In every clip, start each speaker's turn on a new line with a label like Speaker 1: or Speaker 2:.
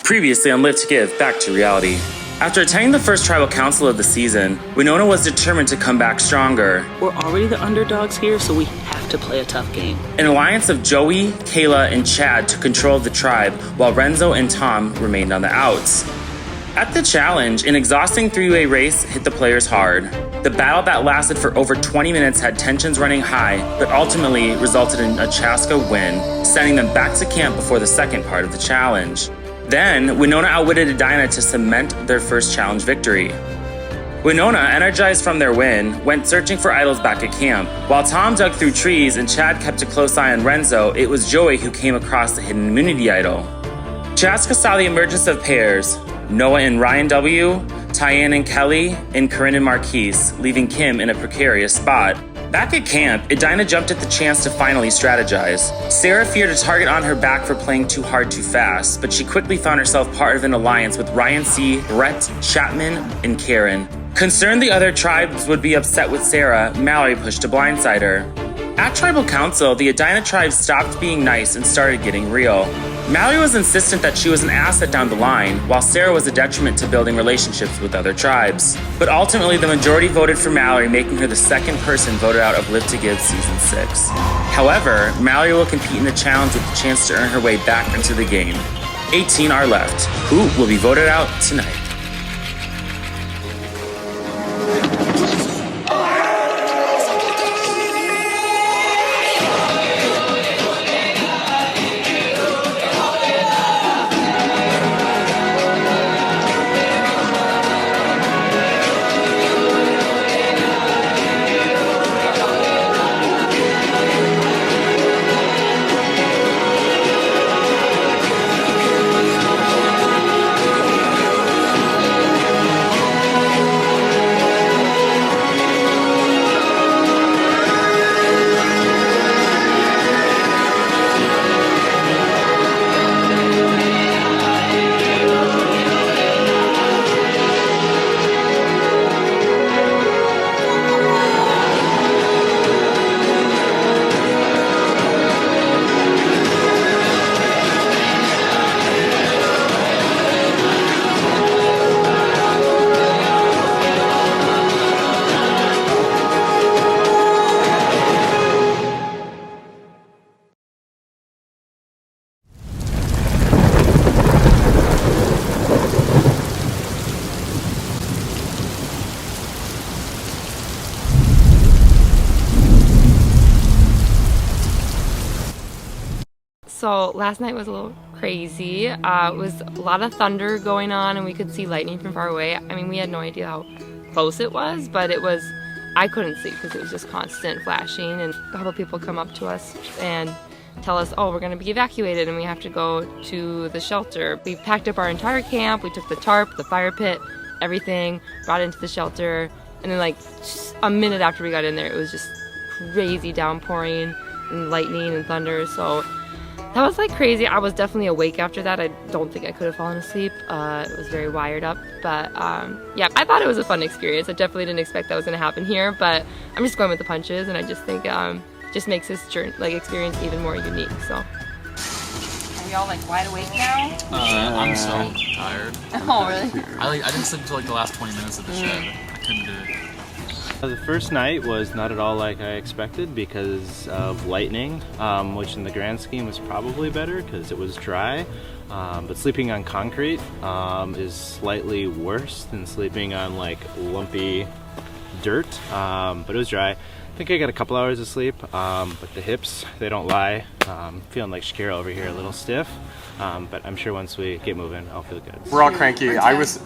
Speaker 1: Previously on Live to Give, back to reality. After attending the first tribal council of the season, Winona was determined to come back stronger.
Speaker 2: We're already the underdogs here, so we have to play a tough game.
Speaker 1: An alliance of Joey, Kayla, and Chad took control of the tribe, while Renzo and Tom remained on the outs. At the challenge, an exhausting three-way race hit the players hard. The battle that lasted for over 20 minutes had tensions running high, but ultimately resulted in a Chaska win, sending them back to camp before the second part of the challenge. Then, Winona outwitted Edina to cement their first challenge victory. Winona, energized from their win, went searching for idols back at camp. While Tom dug through trees and Chad kept a close eye on Renzo, it was Joey who came across the hidden immunity idol. Chaska saw the emergence of pairs, Noah and Ryan W., Tyann and Kelly, and Corinne and Marquise, leaving Kim in a precarious spot. Back at camp, Edina jumped at the chance to finally strategize. Sarah feared a target on her back for playing too hard too fast, but she quickly found herself part of an alliance with Ryan C., Brett, Chapman, and Karen. Concerned the other tribes would be upset with Sarah, Mallory pushed to blindside her. At Tribal Council, the Edina tribe stopped being nice and started getting real. Mallory was insistent that she was an asset down the line, while Sarah was a detriment to building relationships with other tribes. But ultimately, the majority voted for Mallory, making her the second person voted out of Live to Give Season 6. However, Mallory will compete in the challenge with the chance to earn her way back into the game. 18 are left. Who will be voted out tonight?
Speaker 3: So last night was a little crazy. It was a lot of thunder going on and we could see lightning from far away. I mean, we had no idea how close it was, but I couldn't see because it was just constant flashing, and a couple people come up to us and tell us, oh, we're going to be evacuated and we have to go to the shelter. We packed up our entire camp, we took the tarp, the fire pit, everything, brought it into the shelter, and then like just a minute after we got in there, it was just crazy downpouring and lightning and thunder. So that was like crazy. I was definitely awake after that. I don't think I could have fallen asleep. It was very wired up. But yeah, I thought it was a fun experience. I definitely didn't expect that was going to happen here. But I'm just going with the punches, and I just think just makes this experience even more unique. So.
Speaker 4: Are we all like wide awake now?
Speaker 5: I'm so tired.
Speaker 4: Oh really?
Speaker 5: I didn't sleep until like the last 20 minutes of the shed. I couldn't do it.
Speaker 6: The first night was not at all like I expected because of lightning, which in the grand scheme was probably better because it was dry. But sleeping on concrete is slightly worse than sleeping on like lumpy dirt, but it was dry. I think I got a couple hours of sleep, but the hips, they don't lie. Feeling like Shakira over here, a little stiff, but I'm sure once we get moving, I'll feel good.
Speaker 7: We're all cranky.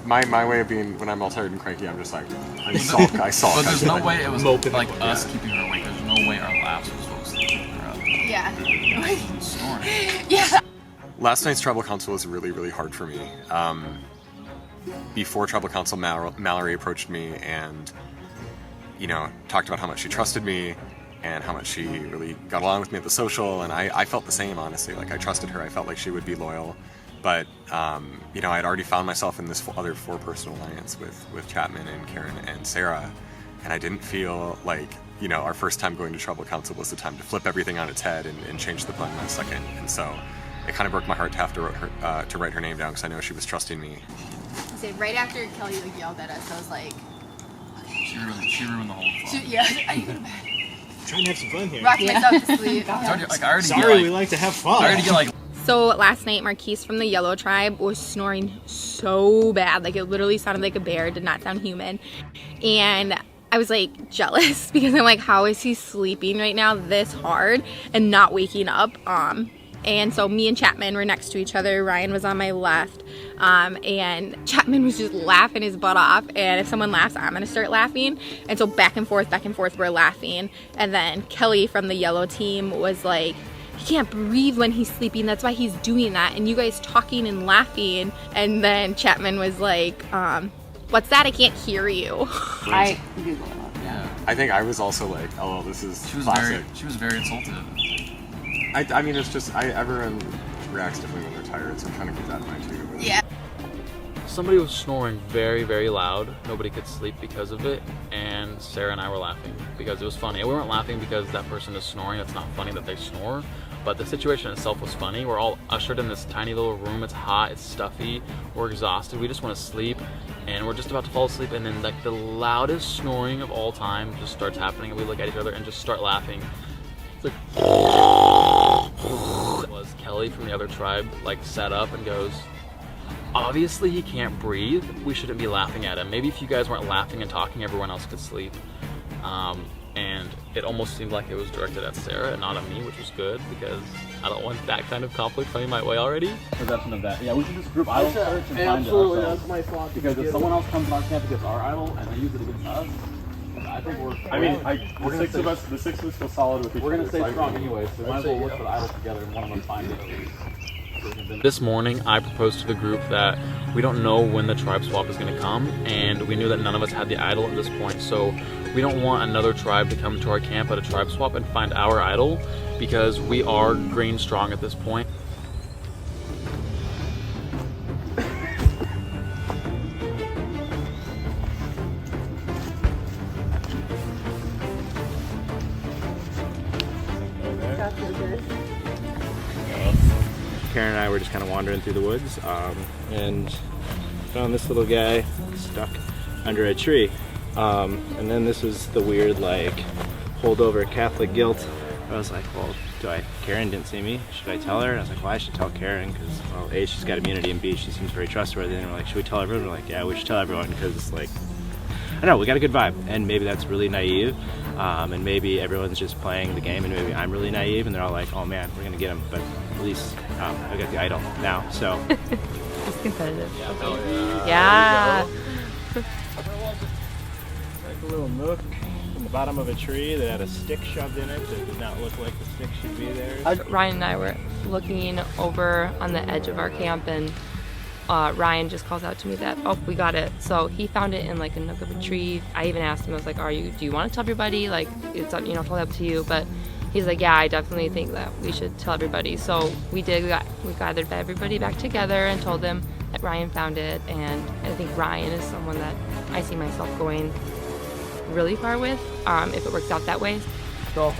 Speaker 7: My way of being, when I'm all tired and cranky, I'm just like, I sulk.
Speaker 5: But there's no way it was like us keeping her awake. There's no way our laps was supposed to keep her up.
Speaker 4: Yeah.
Speaker 5: Snoring.
Speaker 4: Yeah.
Speaker 7: Last night's Tribal Council was really, really hard for me. Before Tribal Council, Mallory approached me and talked about how much she trusted me and how much she really got along with me at the social, and I felt the same, honestly. Like, I trusted her. I felt like she would be loyal. But, I'd already found myself in this other four-person alliance with Chapman and Karen and Sarah, and I didn't feel like, our first time going to Tribal Council was the time to flip everything on its head and change the plan last second. And so it kind of broke my heart to have to write her name down because I know she was trusting me.
Speaker 4: I said right after Kelly like yelled at us, I was like,
Speaker 5: She ruined the whole fun.
Speaker 4: yeah, I need to go to bed.
Speaker 6: Trying to have some fun here.
Speaker 4: Rocked myself to sleep.
Speaker 5: It's already, like, I already
Speaker 6: Sorry,
Speaker 5: get, like,
Speaker 6: we like to have fun.
Speaker 5: I already get like
Speaker 8: So last night, Marquise from the Yellow Tribe was snoring so bad. Like, it literally sounded like a bear. It did not sound human. And I was like jealous because I'm like, how is he sleeping right now this hard and not waking up? And so me and Chapman were next to each other. Ryan was on my left. And Chapman was just laughing his butt off. And if someone laughs, I'm going to start laughing. And so back and forth, we're laughing. And then Kelly from the yellow team was like, he can't breathe when he's sleeping. That's why he's doing that. And you guys talking and laughing. And then Chapman was like, what's that? I can't hear you.
Speaker 4: I Googled it.
Speaker 5: yeah.
Speaker 7: I think I was also like, oh, this is
Speaker 5: She was
Speaker 7: classic.
Speaker 5: very insulted.
Speaker 7: I mean, it's just everyone reacts differently when they're tired, so I'm trying to keep that in mind too. But
Speaker 4: Yeah.
Speaker 9: Somebody was snoring very, very loud. Nobody could sleep because of it, and Sarah and I were laughing because it was funny. We weren't laughing because that person is snoring. It's not funny that they snore, but the situation itself was funny. We're all ushered in this tiny little room. It's hot, it's stuffy, we're exhausted, we just want to sleep, and we're just about to fall asleep, and then like the loudest snoring of all time just starts happening, and we look at each other and just start laughing. It's like was Kelly from the other tribe like sat up and goes, obviously he can't breathe, we shouldn't be laughing at him. Maybe if you guys weren't laughing and talking, everyone else could sleep. And it almost seemed like it was directed at Sarah and not at me, which was good because I don't want that kind of conflict coming my way already.
Speaker 10: Possession of that. Yeah, we should just group idol search and find it ourselves. That's my thought. Because if someone else comes on our camp against our idol and they use it against us, I think we're. I mean, the six of us feel solid with each other. We're gonna stay strong anyway, so we might as well look for the idols together and one of them find it.
Speaker 9: This morning, I proposed to the group that we don't know when the tribe swap is going to come, and we knew that none of us had the idol at this point, so we don't want another tribe to come to our camp at a tribe swap and find our idol, because we are green strong at this point.
Speaker 6: Karen and I were just kind of wandering through the woods and found this little guy stuck under a tree. And then this was the weird, like, holdover Catholic guilt. I was like, well, Karen didn't see me. Should I tell her? And I was like, well, I should tell Karen because, well, A, she's got immunity, and B, she seems very trustworthy. And we're like, should we tell everyone? We're like, yeah, we should tell everyone because, like, I don't know, we got a good vibe. And maybe that's really naive. And maybe everyone's just playing the game, and maybe I'm really naive, and they're all like, oh man, we're gonna get him. But at least I got the idol now, so.
Speaker 3: It's competitive.
Speaker 6: Yeah. Like a little nook in the bottom of a tree that had a stick shoved in it that did not look like the stick should be there.
Speaker 3: Ryan and I were looking over on the edge of our camp, and Ryan just calls out to me that, oh, we got it. So he found it in like a nook of a tree. I even asked him, I was like, do you want to tell everybody? Like, it's up, totally up to you. But he's like, yeah, I definitely think that we should tell everybody. So we did. We gathered everybody back together and told them that Ryan found it. And I think Ryan is someone that I see myself going really far with, if it works out that way.
Speaker 10: Go.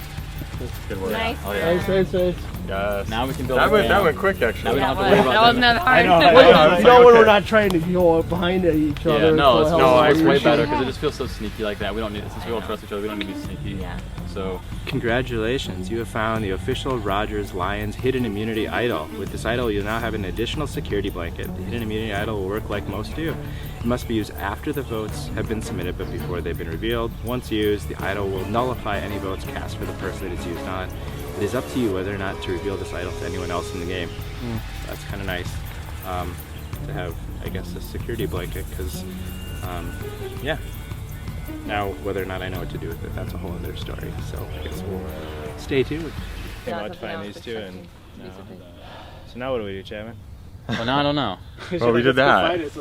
Speaker 5: Good work.
Speaker 3: Nice.
Speaker 5: Oh, yeah.
Speaker 10: Nice.
Speaker 5: Yes. Now we can build
Speaker 7: that went quick, actually.
Speaker 5: Now we don't have to worry about
Speaker 3: That wasn't that hard.
Speaker 10: You know when we're not trying to go behind each other.
Speaker 5: Yeah, no, it's way better
Speaker 10: better.
Speaker 5: because it just feels so sneaky like that. We don't need it since we all trust each other. We don't need to be sneaky.
Speaker 3: Yeah.
Speaker 5: So
Speaker 6: Congratulations, you have found the official Rogers Lions Hidden Immunity Idol. With this idol, you'll now have an additional security blanket. The Hidden Immunity Idol will work like most do. It must be used after the votes have been submitted but before they've been revealed. Once used, the idol will nullify any votes cast for the person that it's used on. It is up to you whether or not to reveal this idol to anyone else in the game. That's kind of nice to have, I guess, a security blanket because, yeah. Now, whether or not I know what to do with it, that's a whole other story. So I guess we'll stay tuned. Came out to find these two, and so now what do we do, Chapman?
Speaker 5: well, now I don't know.
Speaker 7: Well, we did that.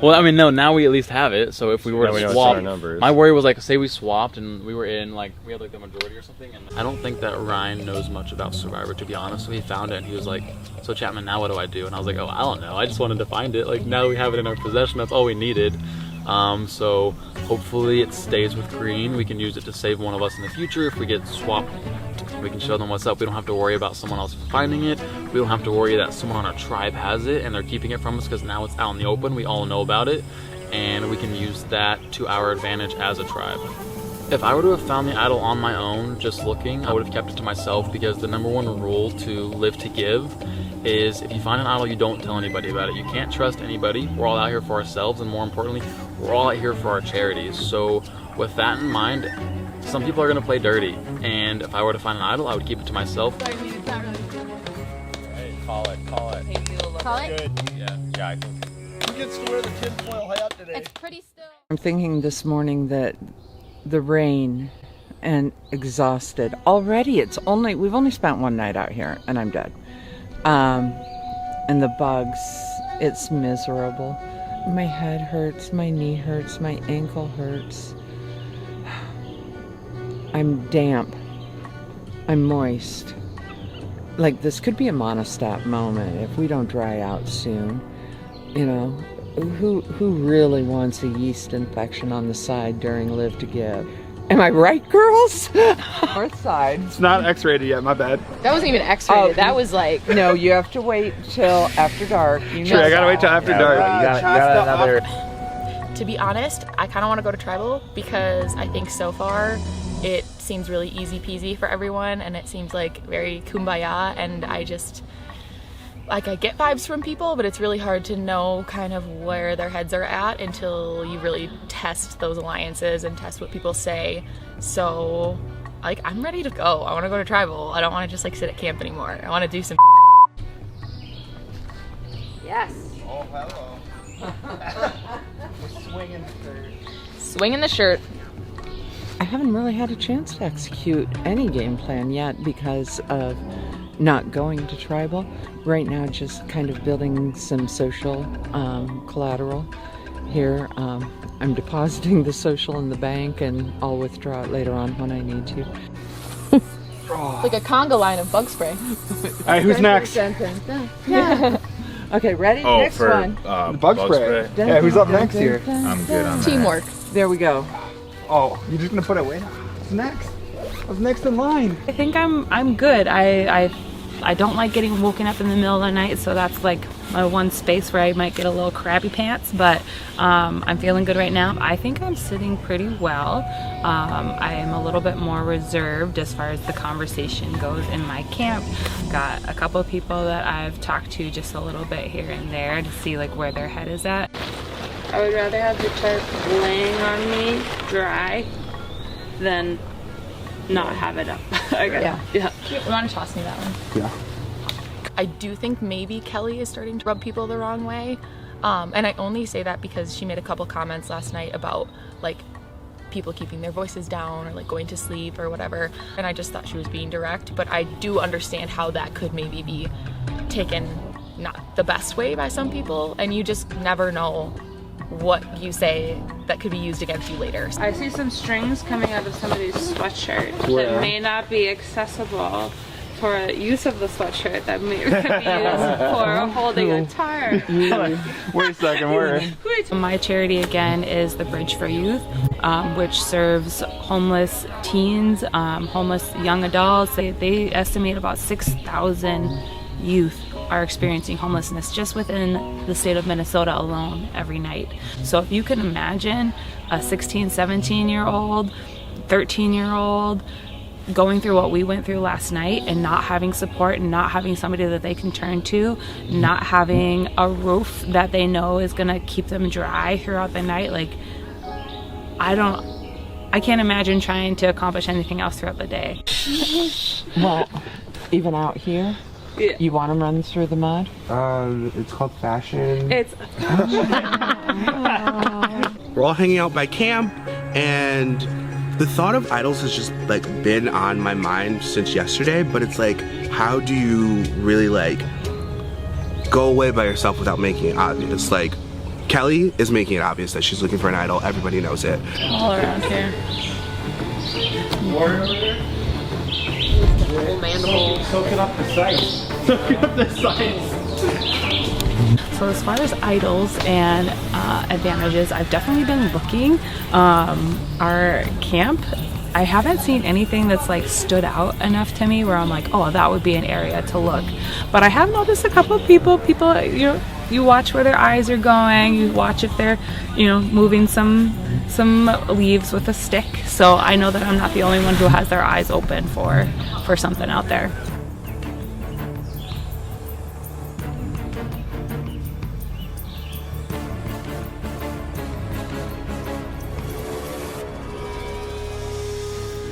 Speaker 5: Well, I mean, no. Now we at least have it. So if we were
Speaker 7: Now we know
Speaker 5: to
Speaker 7: it's in our
Speaker 5: swap,
Speaker 7: numbers.
Speaker 5: my worry was like, say we swapped and we were in like we had like the majority or something. And I don't think that Ryan knows much about Survivor, to be honest. So he found it and he was like, "So Chapman, now what do I do?" And I was like, "Oh, I don't know. I just wanted to find it. Like now we have it in our possession. That's all we needed." So hopefully it stays with green. We can use it to save one of us in the future if we get swapped
Speaker 9: We can show them what's up. We don't have to worry about someone else finding it. We don't have to worry that someone on our tribe has it and they're keeping it from us, because now it's out in the open. We all know about it, and we can use that to our advantage as a tribe. If I were to have found the idol on my own, just looking, I would have kept it to myself, because the #1 rule to live to give is if you find an idol, you don't tell anybody about it. You can't trust anybody. We're all out here for ourselves, and more importantly, we're all out here for our charities. So with that in mind, some people are gonna play dirty, and if I were to find an idol, I would keep it to myself.
Speaker 10: Hey, call it.
Speaker 4: Call it?
Speaker 10: Good. Yeah, I think. Who gets to wear the tinfoil hat today?
Speaker 4: It's pretty still.
Speaker 11: I'm thinking this morning that the rain and exhausted. Already we've only spent one night out here and I'm dead. And the bugs, it's miserable. My head hurts, my knee hurts, my ankle hurts. I'm damp. I'm moist. Like, this could be a monostat moment if we don't dry out soon. You know, who really wants a yeast infection on the side during Live to Give? Am I right, girls? North side.
Speaker 10: It's not X-rated yet, my bad.
Speaker 8: That wasn't even X-rated. That was like...
Speaker 11: No, you have to wait till after dark. You know.
Speaker 10: True, I gotta wait till after dark. You got another...
Speaker 12: To be honest, I kind of want to go to tribal because I think so far it seems really easy peasy for everyone, and it seems like very kumbaya, and I just... Like, I get vibes from people, but it's really hard to know kind of where their heads are at until you really test those alliances and test what people say. So, like, I'm ready to go. I want to go to tribal. I don't want to just, like, sit at camp anymore. I want to do some
Speaker 8: Yes.
Speaker 10: Oh, hello. Swinging the shirt.
Speaker 8: Swinging the shirt.
Speaker 11: I haven't really had a chance to execute any game plan yet because of not going to tribal. Right now, just kind of building some social collateral here. I'm depositing the social in the bank, and I'll withdraw it later on when I need to.
Speaker 12: like a conga line of bug spray.
Speaker 10: Alright, who's next?
Speaker 11: Yeah. Okay, ready?
Speaker 13: Oh,
Speaker 11: Next
Speaker 13: for
Speaker 11: one.
Speaker 10: The bug spray. Yeah, who's up next here?
Speaker 13: I'm good on that.
Speaker 12: Teamwork.
Speaker 11: There we go.
Speaker 10: Oh, you're just gonna put it way down. Who's next? Who's next in line?
Speaker 2: I think I'm good. I don't like getting woken up in the middle of the night, so that's like my one space where I might get a little crabby pants, but I'm feeling good right now. I think I'm sitting pretty well. I am a little bit more reserved as far as the conversation goes in my camp. Got a couple of people that I've talked to just a little bit here and there to see like where their head is at. I would rather have the tarp laying on me dry than not have it up. Okay. Yeah.
Speaker 12: You want to toss me that one?
Speaker 10: Yeah.
Speaker 12: I do think maybe Kelly is starting to rub people the wrong way. And I only say that because she made a couple comments last night about like people keeping their voices down or like going to sleep or whatever. And I just thought she was being direct, but I do understand how that could maybe be taken not the best way by some people. And you just never know what you say that could be used against you later.
Speaker 14: I see some strings coming out of somebody's sweatshirt that may not be accessible for use of the sweatshirt, that may could be used for holding a tarp.
Speaker 10: Wait a second, where?
Speaker 2: My charity again is the Bridge for Youth, which serves homeless teens, homeless young adults. They estimate about 6,000 youth are experiencing homelessness just within the state of Minnesota alone every night. So if you can imagine a 16, 17-year-old, 13-year-old going through what we went through last night and not having support and not having somebody that they can turn to, not having a roof that they know is gonna keep them dry throughout the night, like I can't imagine trying to accomplish anything else throughout the day.
Speaker 11: Well, even out here,
Speaker 14: Yeah.
Speaker 11: you want them running through the mud?
Speaker 15: It's called fashion.
Speaker 14: It's
Speaker 15: We're all hanging out by camp, and the thought of idols has just like been on my mind since yesterday, but it's like, how do you really like go away by yourself without making it obvious? Like, Kelly is making it obvious that she's looking for an idol. Everybody knows it.
Speaker 14: all around here.
Speaker 10: Soaking up the sights. Soaking up the sights.
Speaker 2: So as far as idols and advantages, I've definitely been looking. Our camp I haven't seen anything that's like stood out enough to me where I'm like, oh, that would be an area to look. But I have noticed a couple of people, you watch where their eyes are going, you watch if they're, moving some leaves with a stick. So I know that I'm not the only one who has their eyes open for something out there.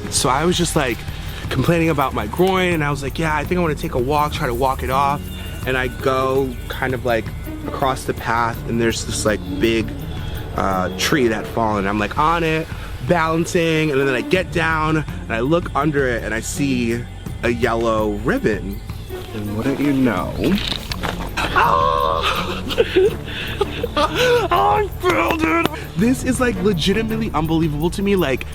Speaker 15: So I was just like complaining about my groin, and I was like, yeah, I think I want to take a walk, try to walk it off. And I go kind of like across the path, and there's this like big tree that fallen. I'm like on it, balancing, and then I get down and I look under it and I see a yellow ribbon. And wouldn't you know, I filled it. This is like legitimately unbelievable to me. Like,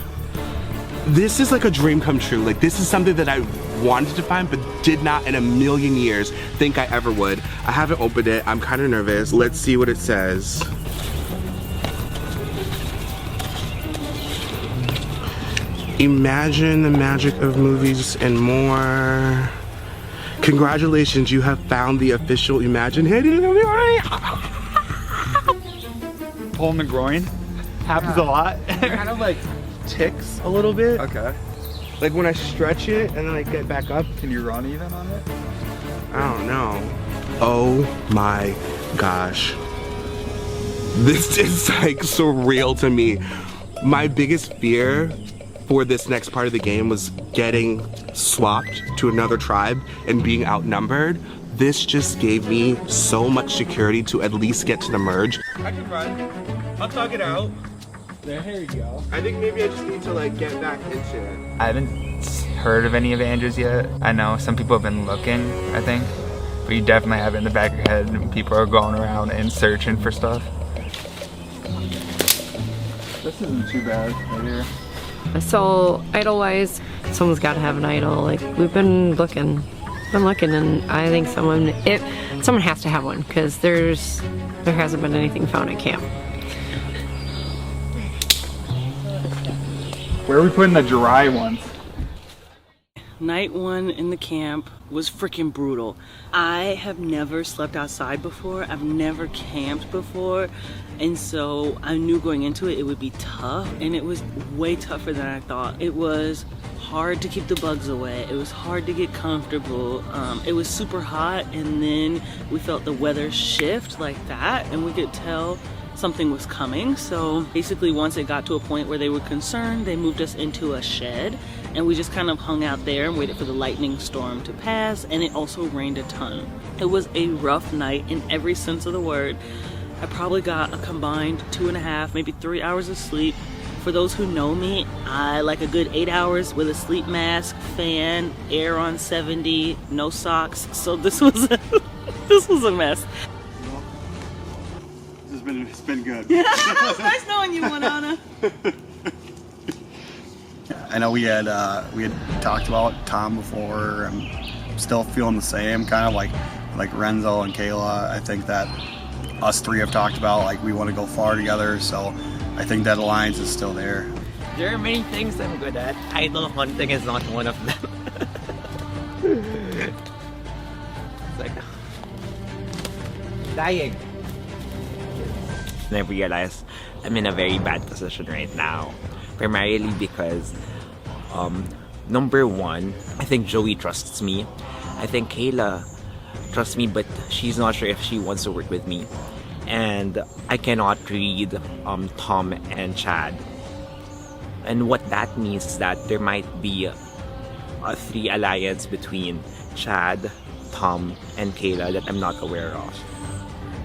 Speaker 15: this is like a dream come true. Like, this is something that I wanted to find but did not in a million years think I ever would. I haven't opened it. I'm kind of nervous. Let's see what it says. Imagine the magic of movies and more. Congratulations, you have found the official Imagine Hidden.
Speaker 13: Pulling the groin happens a lot.
Speaker 15: Kind of like ticks a little bit.
Speaker 13: Okay.
Speaker 15: Like when I stretch it and then I get back up.
Speaker 13: Can you run even on it?
Speaker 15: I don't know. Oh my gosh. This is like surreal to me. My biggest fear for this next part of the game was getting swapped to another tribe and being outnumbered. This just gave me so much security to at least get to the merge. I can run. I'll talk it out.
Speaker 13: There you go.
Speaker 15: I think maybe I just need to like get back into it.
Speaker 16: I haven't heard of any Avengers yet. I know some people have been looking, I think, but you definitely have it in the back of your head and people are going around and searching for stuff.
Speaker 13: This isn't too bad right here.
Speaker 3: So idol-wise, someone's got to have an idol. Like, we've been looking, and I think someone has to have one because there hasn't been anything found at camp.
Speaker 13: Where are we putting the dry ones?
Speaker 17: Night one in the camp was freaking brutal. I have never slept outside before. I've never camped before. And so I knew going into it would be tough, and it was way tougher than I thought. It was hard to keep the bugs away. It was hard to get comfortable. It was super hot, and then we felt the weather shift like that, and we could tell something was coming. So basically once it got to a point where they were concerned, they moved us into a shed, and we just kind of hung out there and waited for the lightning storm to pass, and it also rained a ton. It was a rough night in every sense of the word. I probably got a combined 2.5, maybe 3 hours of sleep. For those who know me, I like a good 8 hours with a sleep mask, fan, air on 70, no socks. So this was a mess.
Speaker 10: It's been good.
Speaker 17: It's nice knowing you, Winona.
Speaker 18: I know we had talked about Tom before. I'm still feeling the same, kind of like Renzo and Kayla. I think that us three have talked about, like, we want to go far together, so I think that alliance is still there.
Speaker 19: There are many things I'm good at. Idol hunting is not one of them. It's like dying. And I realize I'm in a very bad position right now, primarily because number one, I think Joey trusts me. I think Kayla trusts me, but she's not sure if she wants to work with me. And I cannot read Tom and Chad. And what that means is that there might be a three alliance between Chad, Tom, and Kayla that I'm not aware of.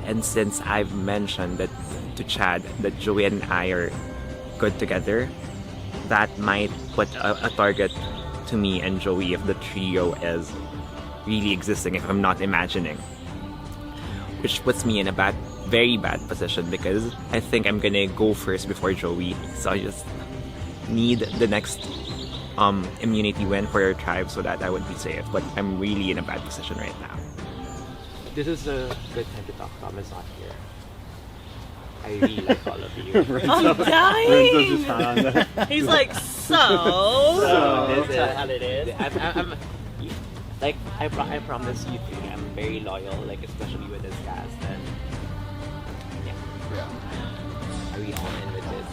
Speaker 19: And since I've mentioned that to Chad that Joey and I are good together, that might put a target to me and Joey if the trio is really existing, if I'm not imagining. Which puts me in a very bad position because I think I'm gonna go first before Joey. So I just need the next immunity win for your tribe so that I would be safe. But I'm really in a bad position right now. This is a good time to talk. Tom is not here. I really like all of you.
Speaker 17: I'm dying! He's like,
Speaker 20: So
Speaker 19: This is how it is. I'm like I promise you three, I'm very loyal, like especially with this cast, and yeah. Are we all in with this?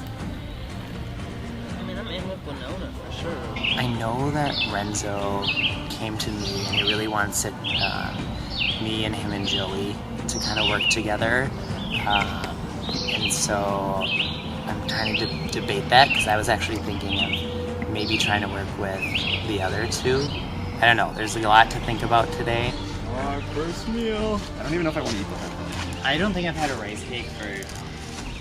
Speaker 17: I mean, I'm in with Winona for sure.
Speaker 21: I know that Renzo came to me and he really wants it, me and him and Joey to kind of work together. And so I'm trying to debate that because I was actually thinking of maybe trying to work with the other two. I don't know, there's a lot to think about today.
Speaker 10: Our first meal. I don't even know if I want to eat the whole thing.
Speaker 21: I don't think I've had a rice cake for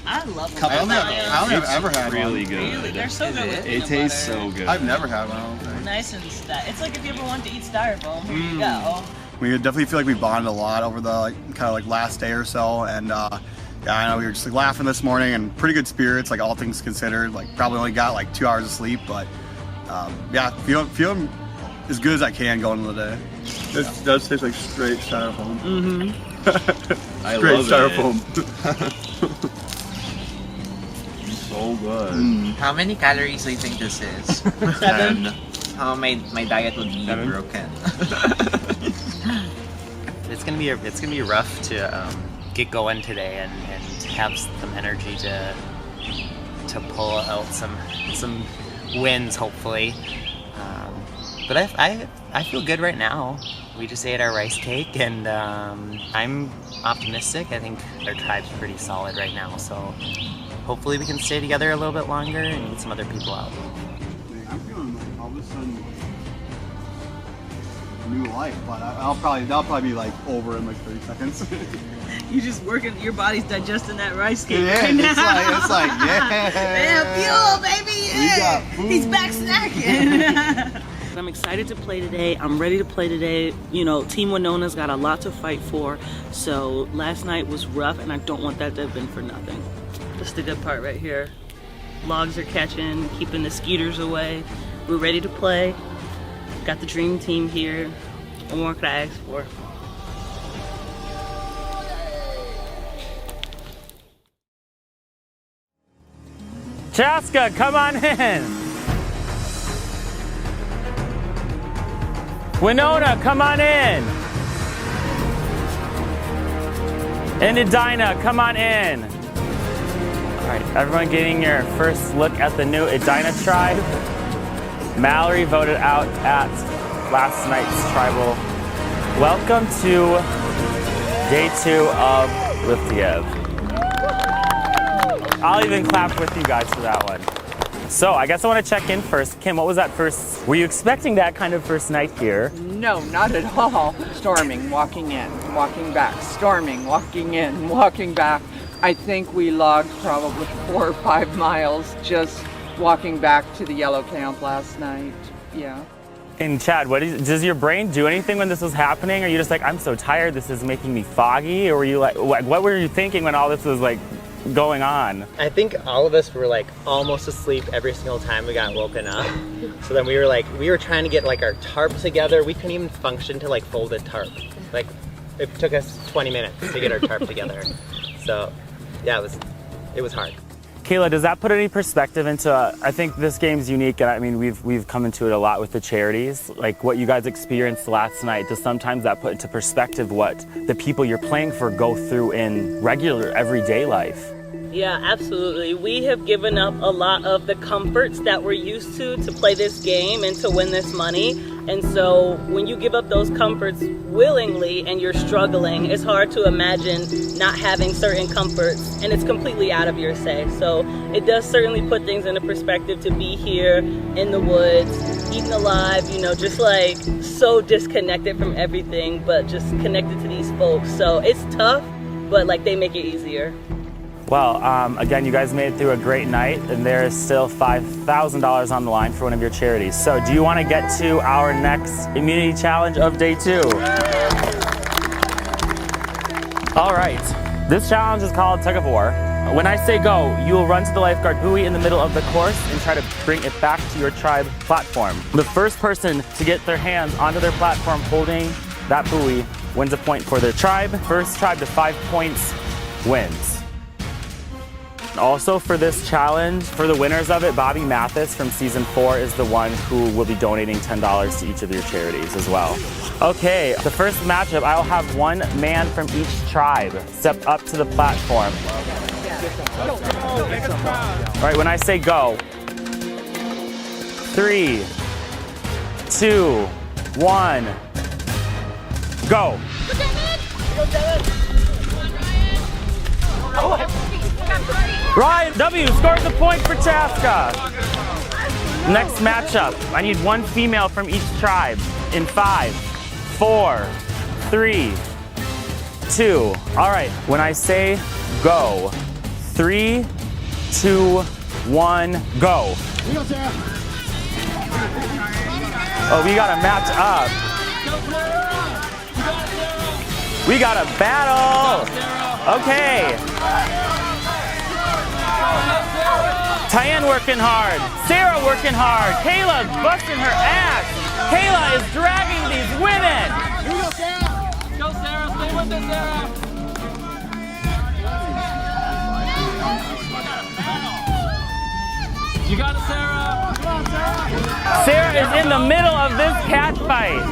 Speaker 17: I love them.
Speaker 18: I don't think I've ever had
Speaker 10: really
Speaker 18: one.
Speaker 10: good.
Speaker 17: Really, they're so good with
Speaker 10: It
Speaker 17: peanut
Speaker 10: tastes
Speaker 17: butter.
Speaker 10: so good.
Speaker 18: I've never had one, I don't think.
Speaker 17: Nice and it's like if you ever want to eat styrofoam, here you go.
Speaker 18: We definitely feel like we bonded a lot over the kind of like last day or so, and yeah, I know we were just like laughing this morning and pretty good spirits, like all things considered. Like probably only got like 2 hours of sleep, but yeah, feeling as good as I can going into the day.
Speaker 10: This does taste like straight styrofoam.
Speaker 18: Mm-hmm.
Speaker 10: I
Speaker 18: Straight
Speaker 10: love
Speaker 18: styrofoam.
Speaker 10: So good.
Speaker 22: How many calories do you think this is?
Speaker 17: 7.
Speaker 22: How my diet would be broken.
Speaker 21: It's gonna be rough to get going today and have some energy to pull out some wins hopefully. But I feel good right now. We just ate our rice cake and I'm optimistic. I think our tribe's pretty solid right now, so hopefully we can stay together a little bit longer and get some other people out.
Speaker 18: I'm feeling like all of a sudden new life, but that'll probably be like over in like 30 seconds.
Speaker 17: You just working, your body's digesting that rice cake.
Speaker 18: Yeah,
Speaker 17: right now.
Speaker 18: it's like yeah.
Speaker 17: Fuel, baby,
Speaker 18: We
Speaker 17: yeah.
Speaker 18: got food.
Speaker 17: He's back snacking. I'm excited to play today. I'm ready to play today. You know, Team Winona's got a lot to fight for. So last night was rough, and I don't want that to have been for nothing. This is the good part right here. Logs are catching, keeping the skeeters away. We're ready to play. Got the dream team here. What more could I ask for?
Speaker 1: Chaska, come on in. Winona, come on in. And Edina, come on in. All right, everyone getting your first look at the new Edina tribe. Mallory voted out at last night's tribal. Welcome to day 2 of Liftiev. I'll even clap with you guys for that one. So I guess I want to check in first. Kim, what was that first? Were you expecting that kind of first night here?
Speaker 11: No, not at all. Storming, walking in, walking back, storming, walking in, walking back. I think we logged probably 4 or 5 miles just walking back to the yellow camp last night. Yeah.
Speaker 1: And Chad, does your brain do anything when this was happening? Are you just like, I'm so tired, this is making me foggy? Or were you like, what were you thinking when all this was like going on?
Speaker 21: I think all of us were like almost asleep every single time we got woken up. So then we were trying to get like our tarp together. We couldn't even function to like fold a tarp. Like it took us 20 minutes to get our tarp together. So yeah, it was hard.
Speaker 1: Kayla, does that put any perspective into, I think this game's unique, and I mean, we've come into it a lot with the charities. Like what you guys experienced last night, does sometimes that put into perspective what the people you're playing for go through in regular, everyday life?
Speaker 17: Yeah, absolutely. We have given up a lot of the comforts that we're used to play this game and to win this money. And so when you give up those comforts willingly and you're struggling, it's hard to imagine not having certain comforts, and it's completely out of your say. So it does certainly put things into perspective to be here in the woods, eaten alive, you know, just like so disconnected from everything, but just connected to these folks. So it's tough, but like they make it easier.
Speaker 1: Well, again, you guys made it through a great night, and there is still $5,000 on the line for one of your charities. So do you want to get to our next immunity challenge of day 2? All right, this challenge is called Tug of War. When I say go, you will run to the lifeguard buoy in the middle of the course and try to bring it back to your tribe platform. The first person to get their hands onto their platform holding that buoy wins a point for their tribe. First tribe to 5 points wins. Also for this challenge, for the winners of it, Bobby Mathis from season 4 is the one who will be donating $10 to each of your charities as well. Okay, the first matchup, I'll have one man from each tribe step up to the platform. All right, when I say go. 3, 2, 1, go. Ryan W. scores a point for Chaska. Next matchup, I need one female from each tribe in 5, 4, 3, 2. All right, when I say go, 3, 2, 1, go. Oh, we gotta match up. We got a battle. Okay. Tyann working hard. Sarah working hard. Kayla busting her ass. Kayla is dragging these women.
Speaker 6: Here we go, Sarah. Go, Sarah. Stay with it, Sarah. You got it, Sarah. Come on, Sarah.
Speaker 1: Sarah is in the middle of this cat fight.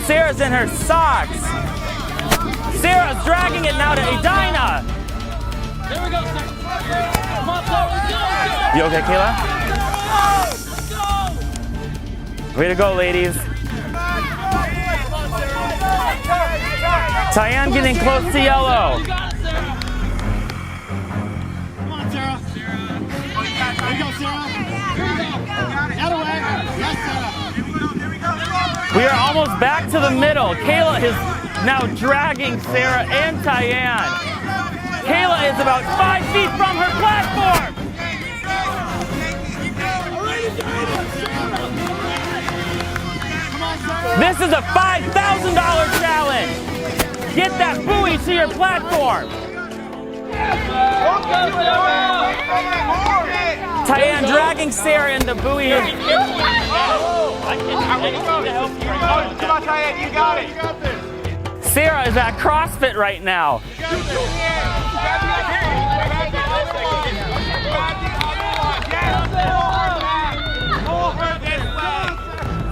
Speaker 1: Sarah's in her socks. Sarah's dragging it now to Edina.
Speaker 6: There we go, Sarah. Come on, Sarah. Let's go.
Speaker 1: You okay, Kayla?
Speaker 6: Let's go.
Speaker 1: Way to go, ladies. Tyann getting close to yellow.
Speaker 6: You got it, Sarah. Come on, Sarah. There you go, Sarah. There you go. That away. Yes, Sarah.
Speaker 1: We are almost back to the middle. Kayla is now dragging Sarah and Tyann. Kayla is about 5 feet from her platform. This is a $5,000 challenge. Get that buoy to your platform. Tyann dragging Sarah in the buoy.
Speaker 6: Come on, Tyann, you got it.
Speaker 1: Sarah is at CrossFit right now.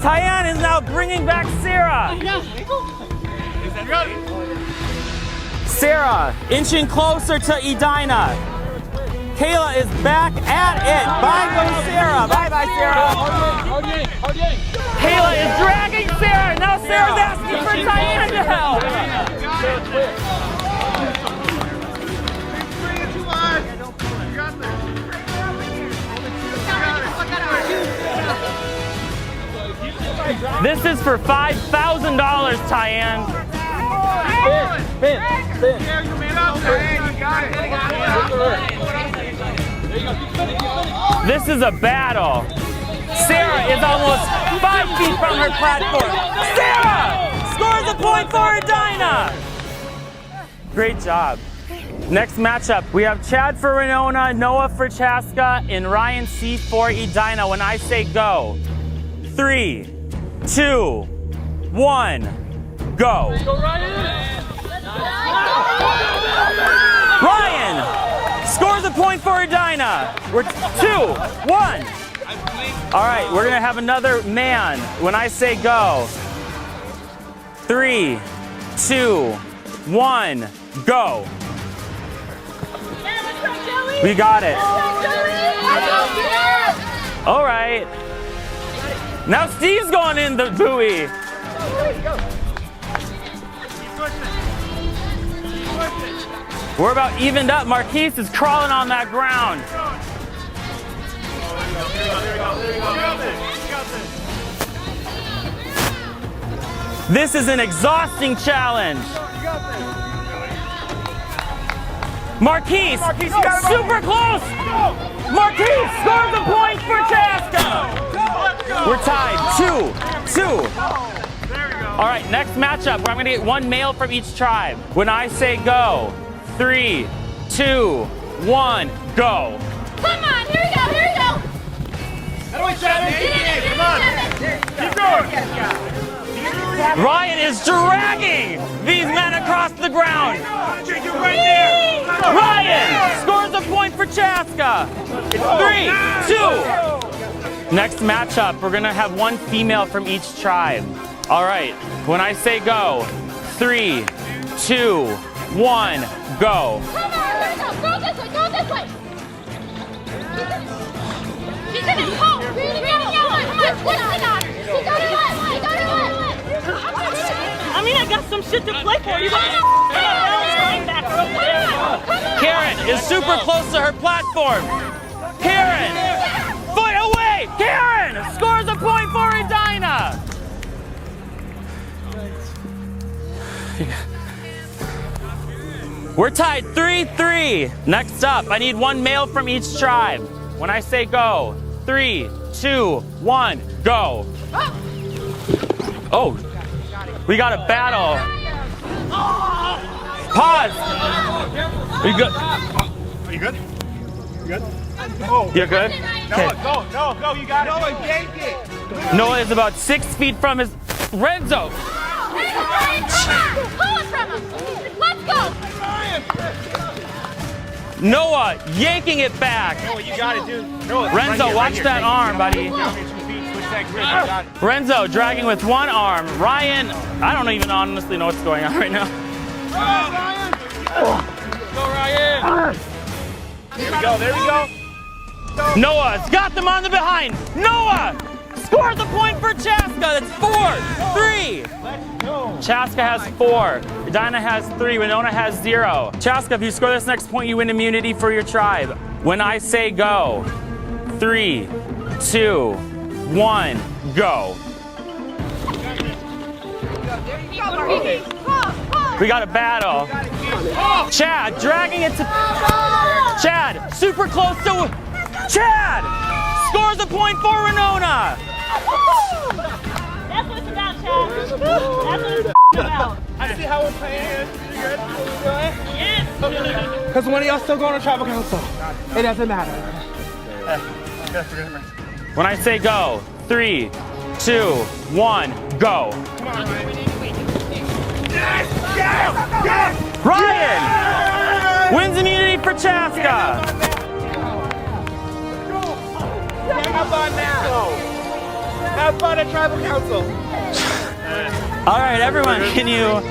Speaker 1: Tyann is now bringing back Sarah. Sarah inching closer to Edina. Kayla is back at it. Bye, goes Sarah. Bye, Sarah. Kayla is dragging Sarah. Now Sarah's asking for Tyann to help. This is for $5,000, Tyann.
Speaker 6: Spin.
Speaker 1: This is a battle. Sarah is almost 5 feet from her platform. Sarah scores a point for Edina. Great job. Next matchup, we have Chad for Winona, Noah for Chaska, and Ryan C for Edina. When I say go, 3, 2, 1, go. Ryan scores a point for Edina. We're 2, 1. All right, we're gonna have another man. When I say go, 3, 2, 1, go. We got it. All right. Now Steve's going in the buoy. We're about evened up. Marquise is crawling on that ground. This is an exhausting challenge. Marquise, super close. Marquise scores the point for Chaska. We're tied, 2-2. All right, next matchup, where I'm gonna get one male from each tribe. When I say go, 3, 2, 1, go.
Speaker 6: Come on, here we go. How do I try to come on. Keep going.
Speaker 1: Ryan is dragging these men across the ground.
Speaker 6: You're right there.
Speaker 1: Ryan scores a point for Chaska. It's 3, 2. Next matchup, we're gonna have one female from each tribe. All right, when I say go, 3, 2, 1, go.
Speaker 6: Come on, here we go. Go this way, go this way. She's in it. Go. Really, really, come on. Just push it on. She got it. She got it.
Speaker 17: I mean, I got some shit to play for. You got
Speaker 1: Karen is super close to her platform. Karen, foot away. Karen scores a point for Edina. We're tied 3-3. Next up, I need one male from each tribe. When I say go, 3, 2, 1, go. Oh, we got a battle. Pause. Are you good?
Speaker 13: Are you good? You good? Oh.
Speaker 1: You're good? Okay.
Speaker 13: No, you got it. No, yank it.
Speaker 1: Noah is about 6 feet from his Renzo.
Speaker 6: Pull it from him. Let's go.
Speaker 1: Noah yanking it back.
Speaker 13: Noah, you got it, dude. Noah,
Speaker 1: Renzo, watch that arm, buddy. Renzo dragging with one arm. Ryan, I don't even honestly know what's going on right now.
Speaker 13: Go, Ryan. There we go.
Speaker 1: Noah's got them on the behind. Noah scores the point for Chaska. That's 4-3. Chaska has 4. Edina has 3. Winona has 0. Chaska, if you score this next point, you win immunity for your tribe. When I say go, 3, 2, 1, go. We got a battle. Chad dragging it to Chad, super close to Chad. Scores a point for Winona.
Speaker 6: That's what it's about, Chad. That's what it's about.
Speaker 13: I see how we're playing. You good?
Speaker 6: Yes.
Speaker 15: Because one of y'all still going to tribal council. It doesn't matter.
Speaker 1: When I say go, 3, 2, 1, go.
Speaker 13: Come on, Ryan.
Speaker 1: Ryan wins immunity for Chaska.
Speaker 13: Have fun now. Have fun at tribal council.
Speaker 1: All right, everyone, can you...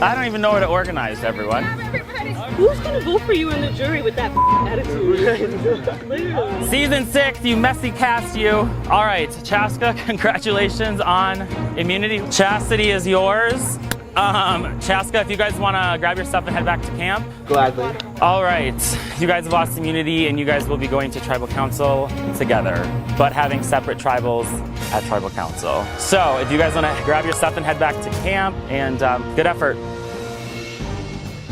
Speaker 1: I don't even know where to organize, everyone.
Speaker 17: Who's gonna vote for you in the jury with that attitude? Literally.
Speaker 1: Season 6, you messy cast you. All right, Chaska, congratulations on immunity. Chastity is yours. Chaska, if you guys want to grab your stuff and head back to camp.
Speaker 15: Gladly.
Speaker 1: All right, you guys have lost immunity and you guys will be going to tribal council together, but having separate tribals at tribal council. So if you guys want to grab your stuff and head back to camp, and good effort.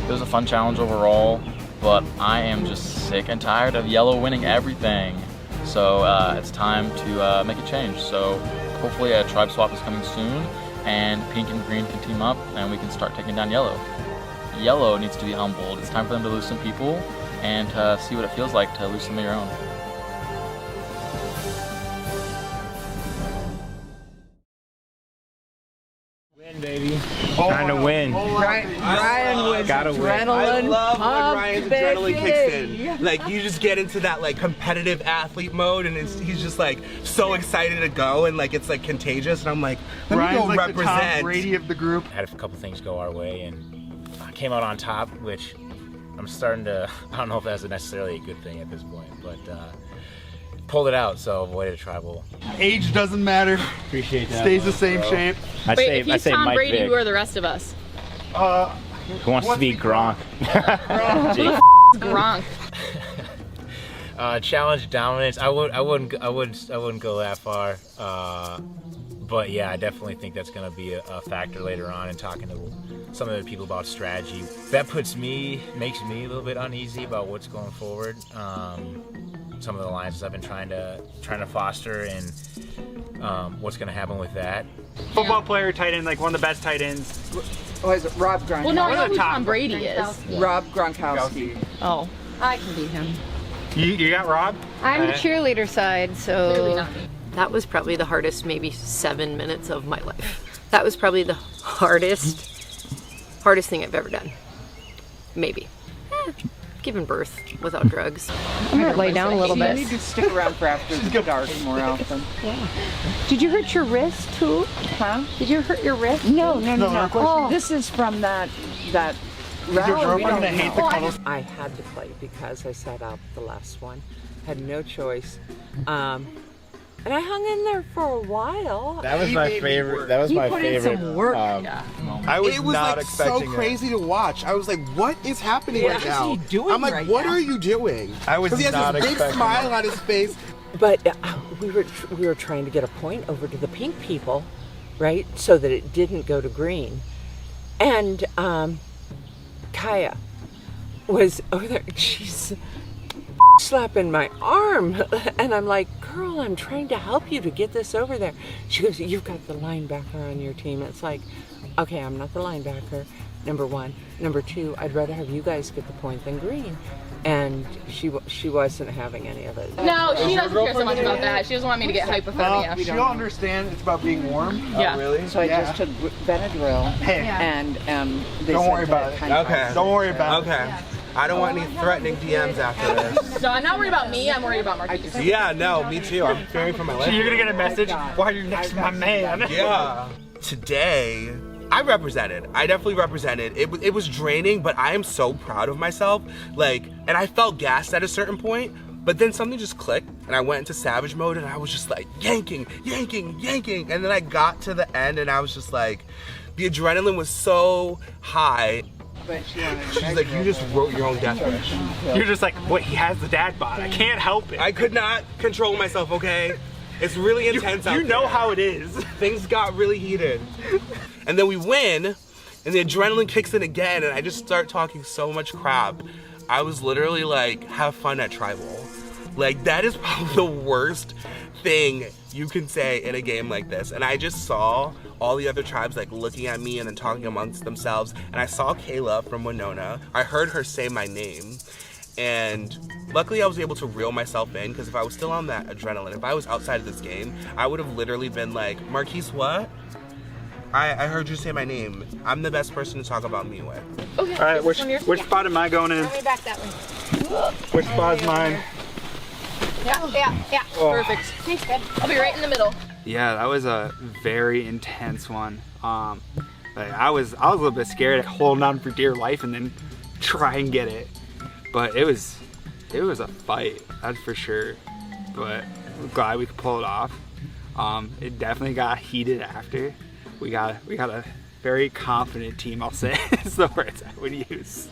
Speaker 5: It was a fun challenge overall, but I am just sick and tired of yellow winning everything. So it's time to make a change. So hopefully a tribe swap is coming soon, and pink and green can team up and we can start taking down yellow. Yellow needs to be humbled. It's time for them to lose some people and to see what it feels like to lose some of your own.
Speaker 16: Win, baby. Trying to win.
Speaker 15: Ryan was
Speaker 16: Gotta win.
Speaker 15: adrenaline. I love when
Speaker 11: pumped,
Speaker 15: Ryan's adrenaline kicks in.
Speaker 11: baby.
Speaker 15: Like you just get into that like competitive athlete mode, and he's just like so excited to go, and like it's like contagious. And I'm like, let me go
Speaker 13: Ryan's like
Speaker 15: represent.
Speaker 13: the Tom Brady of the group.
Speaker 7: Had a couple things go our way, and I came out on top, which I'm starting to, I don't know if that's necessarily a good thing at this point, but pulled it out, so avoided a tribal.
Speaker 13: Age doesn't matter.
Speaker 16: Appreciate that.
Speaker 13: Stays the same shape.
Speaker 12: Wait, if he's Tom Brady, who are the rest of us?
Speaker 16: Who wants to be Gronk?
Speaker 12: Gronk.
Speaker 7: Challenge dominance. I wouldn't go that far. But yeah, I definitely think that's going to be a factor later on in talking to some of the people about strategy. That makes me a little bit uneasy about what's going forward. Some of the alliances I've been trying to foster, and what's going to happen with that.
Speaker 13: Football player, tight end, like one of the best tight ends.
Speaker 11: Oh, is it Rob Gronkowski?
Speaker 12: Well, no, I know who Tom Brady is.
Speaker 11: Rob Gronkowski.
Speaker 12: Oh.
Speaker 8: I can beat him.
Speaker 13: You got Rob?
Speaker 20: I'm the cheerleader side, so...
Speaker 23: That was probably the hardest maybe 7 minutes of my life. That was probably the hardest thing I've ever done. Maybe. giving birth without drugs.
Speaker 20: I'm gonna lay down a little bit.
Speaker 11: You need to stick around for after the dark more often.
Speaker 20: Yeah. Did you hurt your wrist too?
Speaker 11: Huh?
Speaker 20: Did you hurt your wrist?
Speaker 11: No.
Speaker 20: Oh.
Speaker 11: This is from that
Speaker 20: Rally.
Speaker 11: I had to play because I sat out the last one. Had no choice. And I hung in there for a while.
Speaker 4: That was my favorite. That was my favorite.
Speaker 11: Some work.
Speaker 4: I was
Speaker 15: it was
Speaker 4: not
Speaker 15: like
Speaker 4: expecting
Speaker 15: so crazy to watch. I was like, "What is happening
Speaker 11: What
Speaker 15: right
Speaker 11: is
Speaker 15: now?"
Speaker 11: he doing
Speaker 15: I'm like,
Speaker 11: right
Speaker 15: "What
Speaker 11: now?"
Speaker 15: are you doing?"
Speaker 4: I was
Speaker 15: 'Cause he has
Speaker 4: not
Speaker 15: this big
Speaker 4: expecting
Speaker 15: smile
Speaker 4: that.
Speaker 15: on his face.
Speaker 11: But we were trying to get a point over to the pink people, right? So that it didn't go to green. And Kaya was over there. She's slapping my arm, and I'm like, "Girl, I'm trying to help you to get this over there." She goes, "You've got the linebacker on your team." It's like, okay, I'm not the linebacker, number one. Number two, I'd rather have you guys get the point than green. And she wasn't having any of it.
Speaker 12: No, she doesn't care so much about that. She doesn't want me to get hypothermia.
Speaker 4: She'll understand it's about being warm.
Speaker 12: Yeah.
Speaker 4: Really?
Speaker 11: So I just took Benadryl, and they
Speaker 4: Don't
Speaker 11: said
Speaker 4: worry about
Speaker 11: that
Speaker 4: it.
Speaker 11: kind of
Speaker 15: Okay.
Speaker 4: Don't worry about it.
Speaker 15: Okay. I don't want any threatening DMs after this.
Speaker 12: No, I'm not worried about me. I'm worried about Marquise.
Speaker 15: Yeah, no, me too. I'm fearing for my life.
Speaker 16: So you're gonna get a message? Why are you next to my man?
Speaker 15: Yeah. Today, I represented. I definitely represented. It was draining, but I am so proud of myself. Like, and I felt gassed at a certain point, but then something just clicked, and I went into savage mode, and I was just like yanking, and then I got to the end, and I was just like, the adrenaline was so high. She's like, you just wrote your own death wish.
Speaker 16: You're just like, what? He has the dad bod. I can't help it.
Speaker 15: I could not control myself, okay? It's really intense out there.
Speaker 16: You know how it is.
Speaker 15: Things got really heated. And then we win, and the adrenaline kicks in again, and I just start talking so much crap. I was literally like, have fun at Tribal. Like, that is probably the worst thing you can say in a game like this. And I just saw all the other tribes like looking at me and then talking amongst themselves. And I saw Kayla from Winona. I heard her say my name. And luckily I was able to reel myself in, because if I was still on that adrenaline, if I was outside of this game, I would have literally been like, Marquise, what? I heard you say my name. I'm the best person to talk about me with.
Speaker 12: Okay.
Speaker 16: All right, which spot am I going in?
Speaker 8: Let me back that one.
Speaker 16: Which spot is mine?
Speaker 8: Yeah.
Speaker 16: Oh.
Speaker 12: Perfect.
Speaker 8: Thanks, good.
Speaker 12: I'll be right in the middle.
Speaker 16: Yeah, that was a very intense one. Like I was a little bit scared, holding on for dear life, and then try and get it. But it was a fight, that's for sure. But we're glad we could pull it off. It definitely got heated after. We got a very confident team, I'll say. Is the words I would use.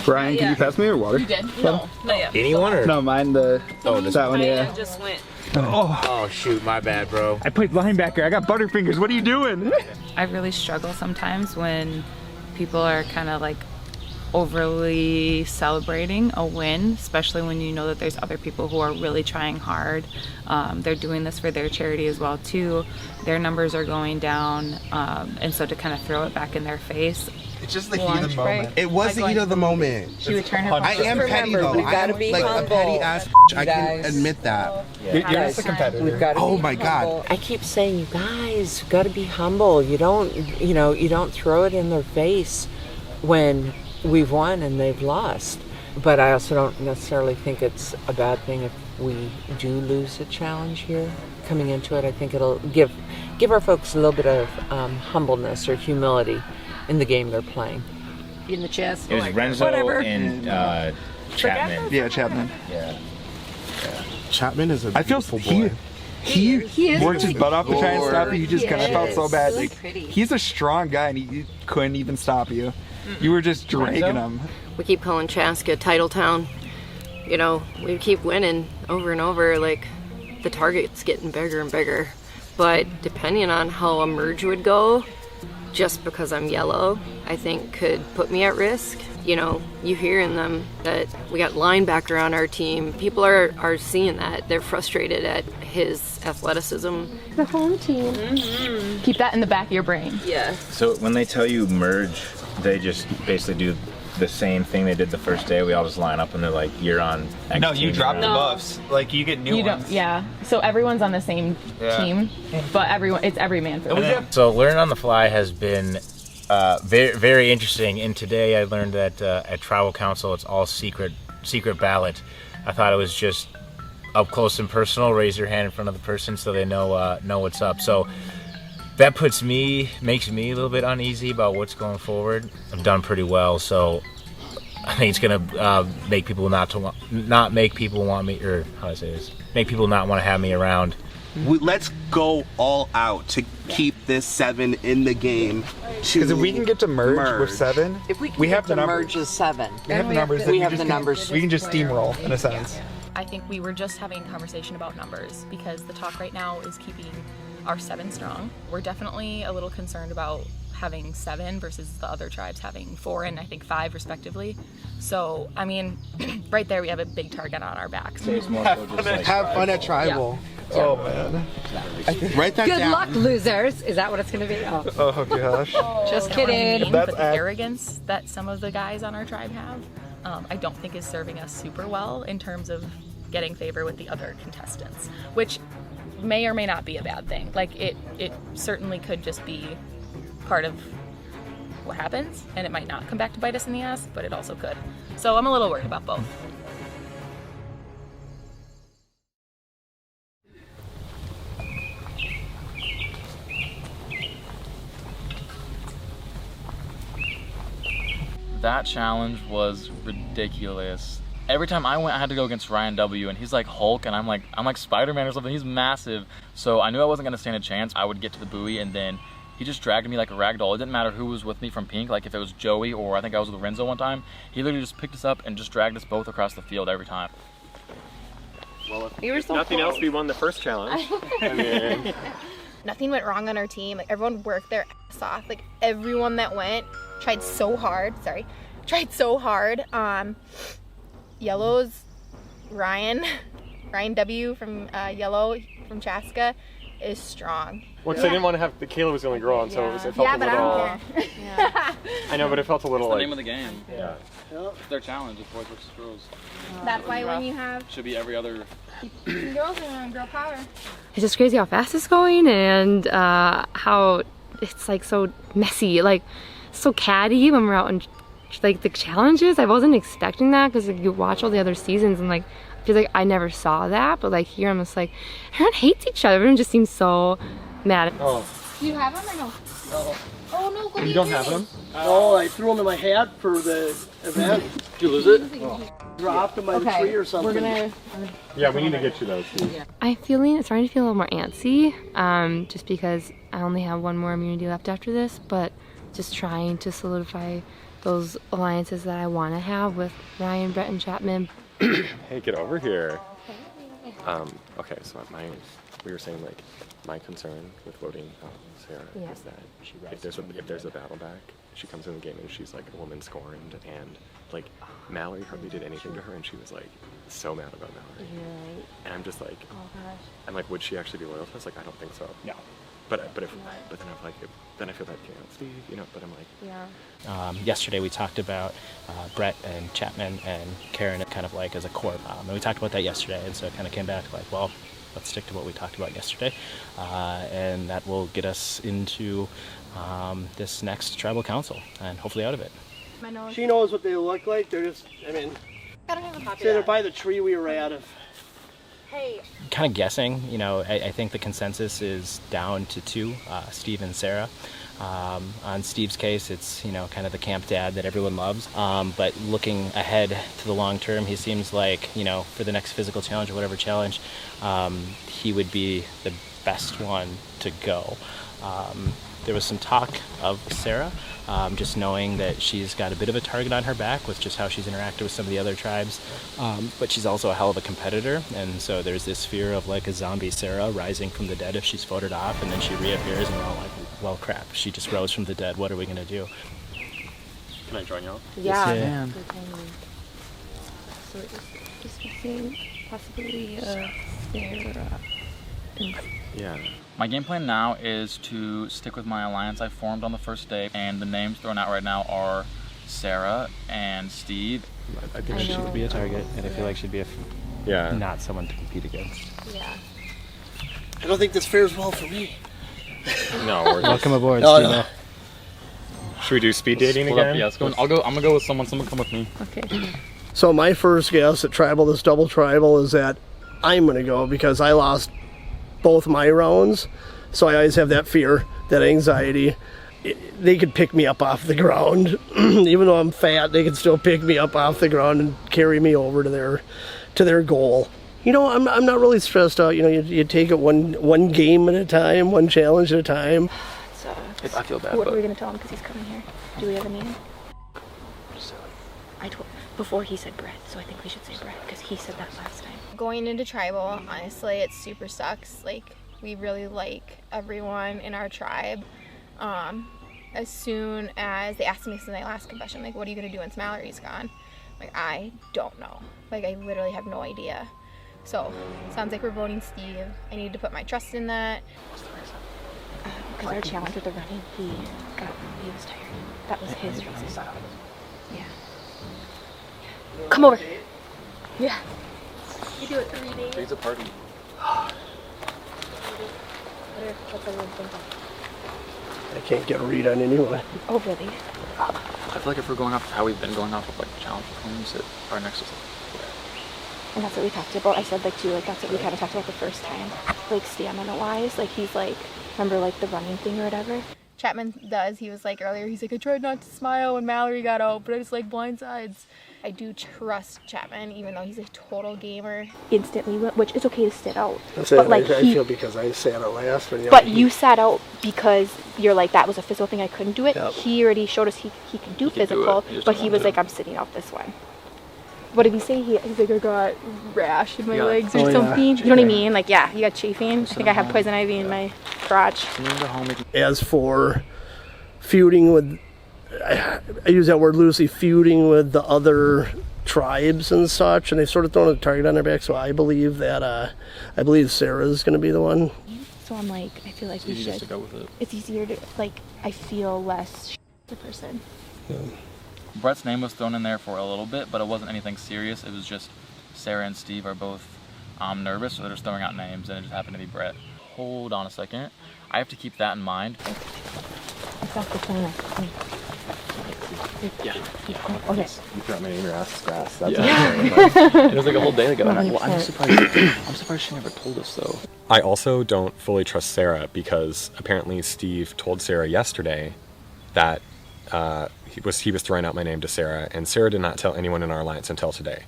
Speaker 5: Brian, can you pass me your water?
Speaker 12: You did? No, not yet.
Speaker 4: Anyone or?
Speaker 5: No, mine the.
Speaker 4: Oh, this
Speaker 5: that one,
Speaker 2: I
Speaker 5: yeah.
Speaker 2: just went.
Speaker 4: Oh shoot, my bad, bro.
Speaker 16: I played linebacker. I got butterfingers. What are you doing?
Speaker 2: I really struggle sometimes when people are kind of like overly celebrating a win, especially when you know that there's other people who are really trying hard. They're doing this for their charity as well too. Their numbers are going down, and so to kind of throw it back in their face.
Speaker 15: It's just the heat of the moment. It was the heat of the moment.
Speaker 2: She would turn her.
Speaker 15: I am petty though.
Speaker 11: we
Speaker 15: I
Speaker 11: gotta
Speaker 15: am
Speaker 11: be
Speaker 15: like
Speaker 11: humble.
Speaker 15: a petty ass. I can
Speaker 11: Guys.
Speaker 15: admit that.
Speaker 5: You're just a competitor.
Speaker 11: We've got to
Speaker 15: Oh
Speaker 11: be
Speaker 15: my God.
Speaker 11: humble. I keep saying, you guys, got to be humble. You don't throw it in their face when we've won and they've lost. But I also don't necessarily think it's a bad thing if we do lose a challenge here. Coming into it, I think it'll give our folks a little bit of humbleness or humility in the game they're playing.
Speaker 20: In the chest.
Speaker 4: It was Renzo and Chapman.
Speaker 16: Yeah, Chapman.
Speaker 4: Yeah.
Speaker 15: Chapman is a
Speaker 16: I feel
Speaker 15: beautiful boy.
Speaker 16: he
Speaker 20: is
Speaker 16: worked his butt off to try and stop you. He just kind of felt so bad.
Speaker 20: Really
Speaker 16: Like,
Speaker 20: pretty.
Speaker 16: he's a strong guy and he couldn't even stop you. You were just dragging him.
Speaker 3: We keep calling Chaska Title Town. You know, we keep winning over and over, like the target's getting bigger and bigger. But depending on how a merge would go, just because I'm yellow, I think could put me at risk. You know, you hearing them that we got linebacker on our team. People are seeing that. They're frustrated at his athleticism.
Speaker 20: The home team.
Speaker 12: Mm-hmm. Keep that in the back of your brain.
Speaker 3: Yeah.
Speaker 4: So when they tell you merge, they just basically do the same thing they did the first day. We all just line up and they're like, "You're on." X
Speaker 16: No, you
Speaker 4: team
Speaker 16: drop the
Speaker 4: now."
Speaker 16: buffs. Like you get new
Speaker 12: You
Speaker 16: ones.
Speaker 12: don't. Yeah. So everyone's on the same team, but it's every man for them.
Speaker 7: So learn on the fly has been very, very interesting. And today I learned that at Tribal Council it's all secret secret ballot. I thought it was just up close and personal. Raise your hand in front of the person so they know what's up. So that makes me a little bit uneasy about what's going forward. I've done pretty well, so I think it's gonna make people make people want to have me around.
Speaker 15: Let's go all out to keep this 7 in the game.
Speaker 16: Because if we can get to merge with 7,
Speaker 11: if we have the merge as 7,
Speaker 16: we have the numbers.
Speaker 11: We have the numbers.
Speaker 16: We can just steamroll in a sense.
Speaker 12: I think we were just having a conversation about numbers because the talk right now is keeping our 7 strong. We're definitely a little concerned about having 7 versus the other tribes having 4 and I think 5 respectively. So, I mean, right there we have a big target on our backs.
Speaker 16: Have fun at tribal. Yeah. Oh man.
Speaker 15: Write that
Speaker 20: Good
Speaker 15: down.
Speaker 20: luck, losers. Is that what it's going to be?
Speaker 16: Oh gosh.
Speaker 20: Just kidding.
Speaker 12: But the arrogance that some of the guys on our tribe have, I don't think is serving us super well in terms of getting favor with the other contestants, which may or may not be a bad thing. Like it certainly could just be part of what happens, and it might not come back to bite us in the ass, but it also could. So I'm a little worried about both.
Speaker 5: That challenge was ridiculous. Every time I went, I had to go against Ryan W, and he's like Hulk, and I'm like Spider-Man or something. He's massive, so I knew I wasn't gonna stand a chance. I would get to the buoy, and then he just dragged me like a rag doll. It didn't matter who was with me from Pink, like if it was Joey or I think I was with Renzo one time. He literally just picked us up and just dragged us both across the field every time.
Speaker 10: Well, if nothing else, we won the first challenge. I mean,
Speaker 8: Nothing went wrong on our team. Like everyone worked their ass off. Like everyone that went tried so hard. Yellow's Ryan W from Yellow from Chaska is strong.
Speaker 10: Well, I didn't want to have the Kayla was the only girl on, so it felt a little.
Speaker 8: But I don't care.
Speaker 10: I know, but it felt a little
Speaker 5: It's the
Speaker 10: like.
Speaker 5: name of the game.
Speaker 10: Yeah.
Speaker 5: It's their challenge, it's boys versus girls.
Speaker 8: That's why when you have
Speaker 5: Should be every other.
Speaker 8: girls and girl power.
Speaker 3: It's just crazy how fast it's going and how it's like so messy, like so catty when we're out in like the challenges. I wasn't expecting that because like, you watch all the other seasons and like I feel like I never saw that, but like here I'm just like everyone hates each other. Everyone just seems so mad.
Speaker 10: Oh.
Speaker 8: Do you have them or no?
Speaker 20: No.
Speaker 8: Oh no, what
Speaker 10: You don't have them?
Speaker 20: No, I threw them in my hat for the event.
Speaker 10: Did you lose it?
Speaker 20: Dropped them by the tree or something.
Speaker 10: Yeah, we need to get you those.
Speaker 3: I'm starting to feel a little more antsy, just because I only have one more immunity left after this, but just trying to solidify those alliances that I want to have with Ryan, Brett, and Chapman.
Speaker 10: Hey, get over here. Okay, so we were saying like my concern with voting Sarah is that if there's a battle back, she comes in the game and she's like a woman scorned, and like Mallory hardly did anything to her, and she was like so mad about Mallory.
Speaker 3: Right.
Speaker 10: And I'm just like,
Speaker 3: Oh gosh.
Speaker 10: I'm like, would she actually be loyal to us? Like, I don't think so. No. But then I'm like, then I feel that Steve, But I'm like,
Speaker 3: yeah.
Speaker 9: Yesterday we talked about Brett and Chapman and Karen kind of like as a core, and we talked about that yesterday, and so it kind of came back like, well, let's stick to what we talked about yesterday, and that will get us into this next tribal council and hopefully out of it.
Speaker 20: She knows what they look like. They're just, I
Speaker 8: don't have a copy
Speaker 20: they're by the tree we were at.
Speaker 8: Hey.
Speaker 9: Kind of guessing, I think the consensus is down to 2, Steve and Sarah. On Steve's case, it's, kind of the camp dad that everyone loves. But looking ahead to the long term, he seems like, for the next physical challenge or whatever challenge, he would be the best one to go. There was some talk of Sarah, just knowing that she's got a bit of a target on her back with just how she's interacted with some of the other tribes, but she's also a hell of a competitor, and so there's this fear of like a zombie Sarah rising from the dead if she's voted off, and then she reappears and we're all like, well crap, she just rose from the dead, what are we going to do?
Speaker 10: can I join y'all?
Speaker 3: Yeah.
Speaker 9: Yeah.
Speaker 3: So discussing possibly Sarah.
Speaker 10: Yeah.
Speaker 5: My game plan now is to stick with my alliance I formed on the first day, and the names thrown out right now are Sarah and Steve.
Speaker 9: I think she would be a target, and I feel like she'd be not someone to compete against.
Speaker 8: Yeah.
Speaker 20: I don't think this fares well for me.
Speaker 10: No.
Speaker 9: Welcome aboard,
Speaker 20: No,
Speaker 9: Steve.
Speaker 20: no.
Speaker 10: Should we do speed dating
Speaker 5: Split up,
Speaker 10: again?
Speaker 5: yeah, let's go. I'm gonna go with someone. Someone come with me.
Speaker 3: Okay.
Speaker 20: So my first guess at tribal, this double tribal, is that I'm going to go because I lost both my rounds. So I always have that fear, that anxiety. They could pick me up off the ground. Even though I'm fat, they could still pick me up off the ground and carry me over to their goal. You know, I'm not really stressed out. You know, you take it one game at a time, one challenge at a time.
Speaker 12: So,
Speaker 5: I feel bad.
Speaker 12: what are we going to tell him because he's coming here? Do we have a name? Before he said Brett, so I think we should say Brett because he said that last time.
Speaker 8: Going into tribal, honestly, it super sucks. Like, we really like everyone in our tribe. As soon as they asked me in my last confession, like, what are you going to do once Mallory's gone? Like, I don't know. Like, I literally have no idea. So, sounds like we're voting Steve. I need to put my trust in that.
Speaker 12: Because our challenge with the running, he was tired. That was his reason. Yeah. Come over. Yeah.
Speaker 8: You do it 3 days.
Speaker 5: Three's a party.
Speaker 12: What's everyone thinking?
Speaker 20: I can't get a read on anyone.
Speaker 12: Oh, really?
Speaker 5: I feel like if we're going off how we've been going off of like challenge performance, that our next is
Speaker 12: And that's what we talked about. I said like too, like that's what we kind of talked about the first time. Like stamina wise, like he's like, remember like the running thing or whatever?
Speaker 8: Chapman does. He was like earlier, he's like, I tried not to smile when Mallory got out, but I just like blindsides. I do trust Chapman, even though he's a total gamer.
Speaker 12: Instantly, which is okay to sit out.
Speaker 20: But like I feel because I sat out last.
Speaker 12: But you sat out because you're like, that was a physical thing, I couldn't do it.
Speaker 20: Yep.
Speaker 12: He already showed us he can do physical, but he was like, I'm sitting out this one. What did he say? He's like, I got rash in my legs or something. You know what I mean? Like, yeah, you got chafing. I think I have poison ivy in my crotch.
Speaker 20: As for feuding with, I use that word loosely, feuding with the other tribes and such, and they've sort of thrown a target on their back. So I believe that I believe Sarah's going to be the one.
Speaker 12: So I'm like, I feel like we should.
Speaker 5: Just to go with it.
Speaker 12: It's easier to like. I feel less the person.
Speaker 20: Yeah.
Speaker 5: Brett's name was thrown in there for a little bit, but it wasn't anything serious. It was just Sarah and Steve are both nervous, so they're just throwing out names, and it just happened to be Brett. Hold on a second. I have to keep that in mind.
Speaker 12: It's off the corner.
Speaker 5: Yeah.
Speaker 12: Okay.
Speaker 10: You threw out my name in your ass grass. That's
Speaker 5: It was like a whole day ago. Well, I'm surprised she never told us though.
Speaker 14: I also don't fully trust Sarah because apparently Steve told Sarah yesterday that he was throwing out my name to Sarah, and Sarah did not tell anyone in our alliance until today.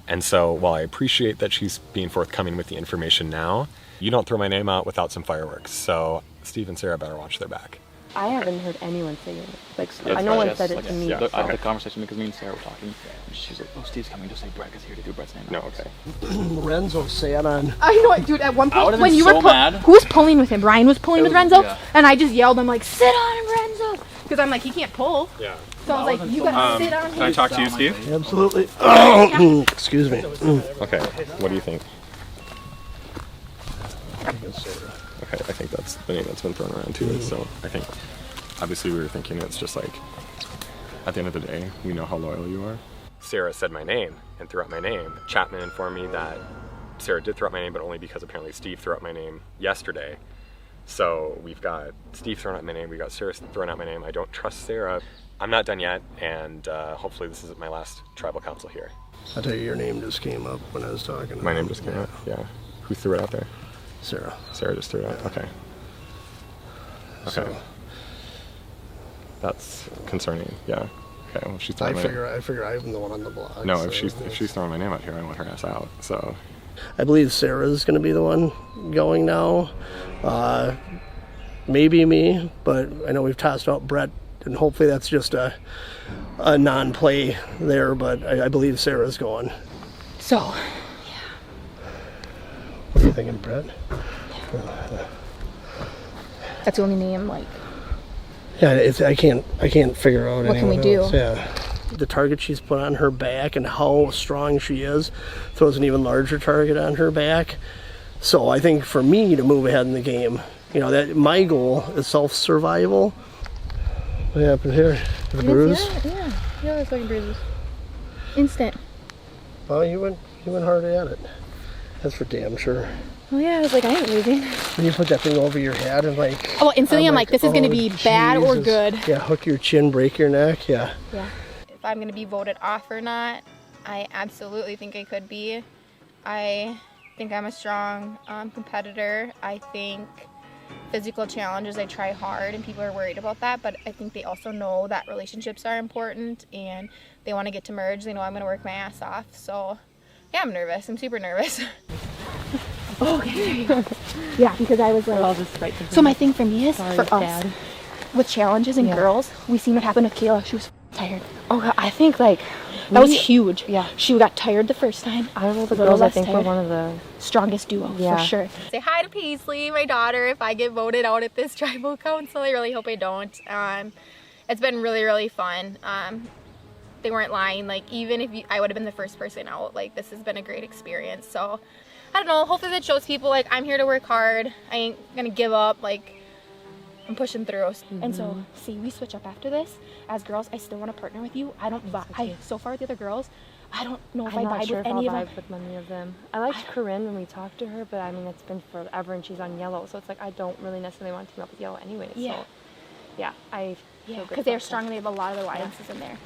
Speaker 14: And so while I appreciate that she's being forthcoming with the information now, you don't throw my name out without some fireworks. So Steve and Sarah better watch their back.
Speaker 12: I haven't heard anyone say it. Like,
Speaker 5: Yeah,
Speaker 12: no one said it to me.
Speaker 5: I had the conversation because me and Sarah were talking. And she's like, "Oh, Steve's coming. Just say Brett is here to do Brett's name."
Speaker 14: No, okay.
Speaker 20: Lorenzo sat on.
Speaker 8: I know it, dude. At one
Speaker 5: I
Speaker 8: point,
Speaker 5: would've
Speaker 8: when
Speaker 5: been
Speaker 8: you
Speaker 5: so
Speaker 8: were
Speaker 5: mad.
Speaker 8: who was pulling with him? Ryan was pulling with Renzo,
Speaker 5: yeah.
Speaker 8: and I just yelled. I'm like, sit on him, Renzo, because I'm like, he can't pull.
Speaker 14: Yeah.
Speaker 8: So I was like, you gotta sit on him.
Speaker 14: Can I talk to you, Steve?
Speaker 20: Absolutely. Excuse me.
Speaker 14: Okay. What do you think? Okay, I think that's the name that's been thrown around too. So I think, obviously, we were thinking it's just like, at the end of the day, we know how loyal you are. Sarah said my name and threw out my name. Chapman informed me that Sarah did throw out my name, but only because apparently Steve threw out my name yesterday. So we've got Steve throwing out my name, we got Sarah throwing out my name. I don't trust Sarah. I'm not done yet, and hopefully this isn't my last tribal council here.
Speaker 20: I'll tell you, your name just came up when I was talking.
Speaker 14: My name just came up, yeah. Who threw it out there?
Speaker 20: Sarah.
Speaker 14: Sarah just threw it out, okay. Okay.
Speaker 20: So,
Speaker 14: that's concerning, yeah. Okay, well, if she's throwing
Speaker 20: I figure I'm the one on the block.
Speaker 14: No,
Speaker 20: so
Speaker 14: if she's throwing my name out here, I want her ass out, so.
Speaker 20: I believe Sarah's going to be the one going now. Maybe me, but I know we've tossed out Brett, and hopefully that's just a non-play there, but I believe Sarah's going.
Speaker 12: So,
Speaker 20: What are you thinking, Brett?
Speaker 12: that's the only name, like.
Speaker 20: Yeah, I can't figure out
Speaker 12: What can we
Speaker 20: anyone
Speaker 12: do?
Speaker 20: else. Yeah. The target she's put on her back and how strong she is throws an even larger target on her back. So I think for me to move ahead in the game, you know, that my goal is self-survival. What happened here? The bruise?
Speaker 8: Yeah, that's fucking bruises. Instant.
Speaker 20: Well, you went hard at it. That's for damn sure.
Speaker 8: Well, yeah, I was like, I ain't losing.
Speaker 20: When you put that thing over your head and like...
Speaker 8: Oh, instantly I'm like, this is going to be bad or
Speaker 20: Jesus.
Speaker 8: good.
Speaker 20: Yeah, hook your chin, break your neck, yeah.
Speaker 8: Yeah. If I'm going to be voted off or not, I absolutely think I could be. I think I'm a strong competitor. I think physical challenges, I try hard, and people are worried about that, but I think they also know that relationships are important and they want to get to merge. They know I'm going to work my ass off. So yeah, I'm nervous. I'm super nervous.
Speaker 18: Okay. Yeah, because I was like, so my thing for me is, for us, with challenges and girls, we seen what happened with Kayla. She was tired. Oh God, I think like, that was huge. Yeah. She got tired the first time. I don't know, the girls I think were one of the strongest duo, for sure.
Speaker 8: Say hi to Paisley, my daughter, if I get voted out at this tribal council. I really hope I don't. It's been really, really fun. They weren't lying. Like, even if I would have been the first person out, like, this has been a great experience. So, I don't know, hopefully that shows people, like, I'm here to work hard. I ain't gonna give up. Like, I'm pushing through.
Speaker 18: And so, see, we switch up after this. As girls, I still want to partner with you. I don't vibe. So far with the other girls, I don't know if I vibe with any of them.
Speaker 3: with many of them. I liked Corinne when we talked to her, but I mean, it's been forever and she's on yellow, so it's like I don't really necessarily want to team up with yellow anyway.
Speaker 18: Yeah.
Speaker 3: So, yeah, I feel good
Speaker 18: because they're
Speaker 3: about
Speaker 18: strong and they have a lot of alliances in there.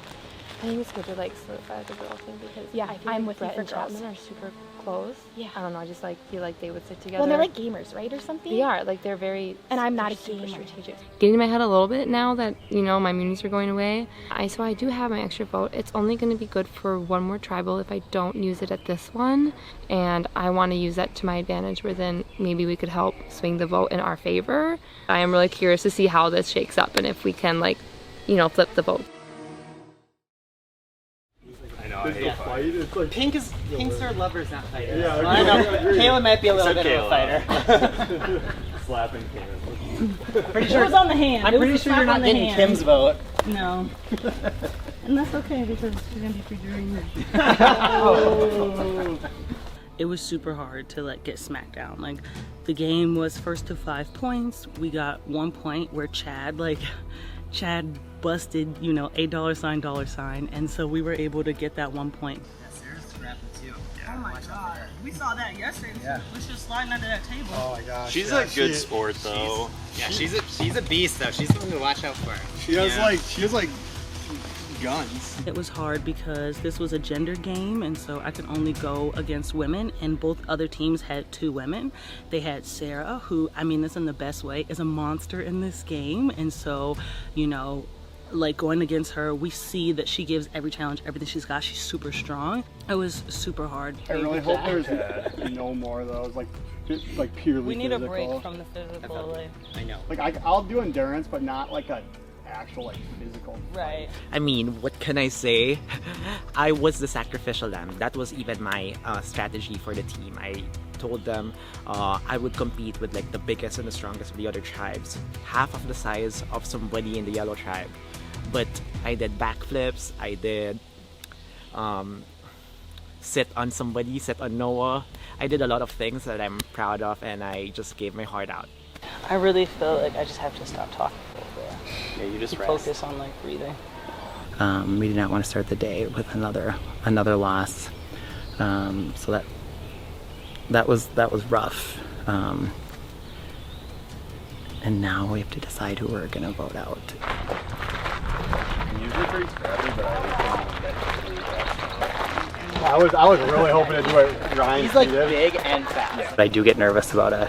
Speaker 3: I think it's good to like solidify the girl thing because
Speaker 18: Yeah,
Speaker 3: I feel
Speaker 18: I'm
Speaker 3: like
Speaker 18: with you
Speaker 3: Brett
Speaker 18: for
Speaker 3: and
Speaker 18: girls.
Speaker 3: Chapman are super close.
Speaker 18: Yeah.
Speaker 3: I don't know, I just like feel like they would stick together.
Speaker 18: Well, they're like gamers, right, or something?
Speaker 3: They are, like they're very,
Speaker 18: and I'm not a
Speaker 3: super
Speaker 18: gamer.
Speaker 3: strategic. Getting in my head a little bit now that, you know, my munis are going away. So I do have my extra vote. It's only going to be good for one more tribal if I don't use it at this one. And I want to use that to my advantage where then maybe we could help swing the vote in our favor. I am really curious to see how this shakes up and if we can, like, you know, flip the vote.
Speaker 10: I know, I hate fight. It's like
Speaker 17: Pinks are lovers, not fighters.
Speaker 10: Yeah,
Speaker 17: Well, I know Kayla might be a little bit of a fighter.
Speaker 10: Slapping Kayla.
Speaker 17: Pretty sure
Speaker 19: It was on the hand.
Speaker 17: I'm
Speaker 19: It was
Speaker 17: pretty
Speaker 19: a
Speaker 17: sure
Speaker 19: slap
Speaker 17: you're not
Speaker 19: on the
Speaker 17: getting
Speaker 19: hand.
Speaker 17: Kim's vote.
Speaker 19: No. And that's okay because you're gonna be figuring
Speaker 17: It was super hard to like get smacked down. Like the game was first to 5 points. We got 1 point where Chad busted, you know, $$, and so we were able to get that 1 point.
Speaker 19: Sarah's scrapping too. Oh my god. We saw that yesterday.
Speaker 17: Yeah.
Speaker 19: We was just sliding under that table.
Speaker 10: Oh my gosh.
Speaker 14: She's a good sport though.
Speaker 21: She's a beast though. She's something to watch out for.
Speaker 10: She has like guns.
Speaker 17: It was hard because this was a gender game, and so I could only go against women, and both other teams had 2 women. They had Sarah, who, I mean this in the best way, is a monster in this game, and so, you know, like going against her, we see that she gives every challenge, everything she's got. She's super strong. It was super hard.
Speaker 10: I really hope there's no more of those, like just like purely
Speaker 17: We need
Speaker 10: physical.
Speaker 17: a break from the physical.
Speaker 21: I know.
Speaker 10: Like I'll do endurance, but not like a actual like physical.
Speaker 17: Right.
Speaker 22: I mean, what can I say? I was the sacrificial lamb. That was even my strategy for the team. I told them I would compete with like the biggest and the strongest of the other tribes, half of the size of somebody in the yellow tribe. But I did backflips. I did sit on somebody, sit on Noah. I did a lot of things that I'm proud of, and I just gave my heart out.
Speaker 17: I really feel like I just have to stop talking a little bit.
Speaker 21: Yeah, you just
Speaker 17: focus on like breathing.
Speaker 22: We did not want to start the day with another loss, so that was rough. And now we have to decide who we're gonna vote out.
Speaker 10: I'm usually pretty scrappy, but I was really hoping to do it Ryan.
Speaker 17: He's like big and fast.
Speaker 22: But I do get nervous about a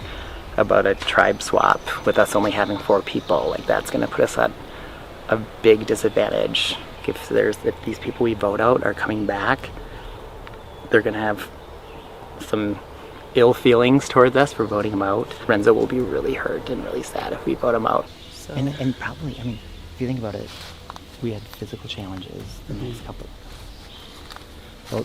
Speaker 22: tribe swap with us only having 4 people. Like that's gonna put us at a big disadvantage. If these people we vote out are coming back, they're gonna have some ill feelings towards us for voting them out. Renzo will be really hurt and really sad if we vote him out.
Speaker 17: So.
Speaker 22: And probably, I mean, if you think about it, we had physical challenges the next couple. So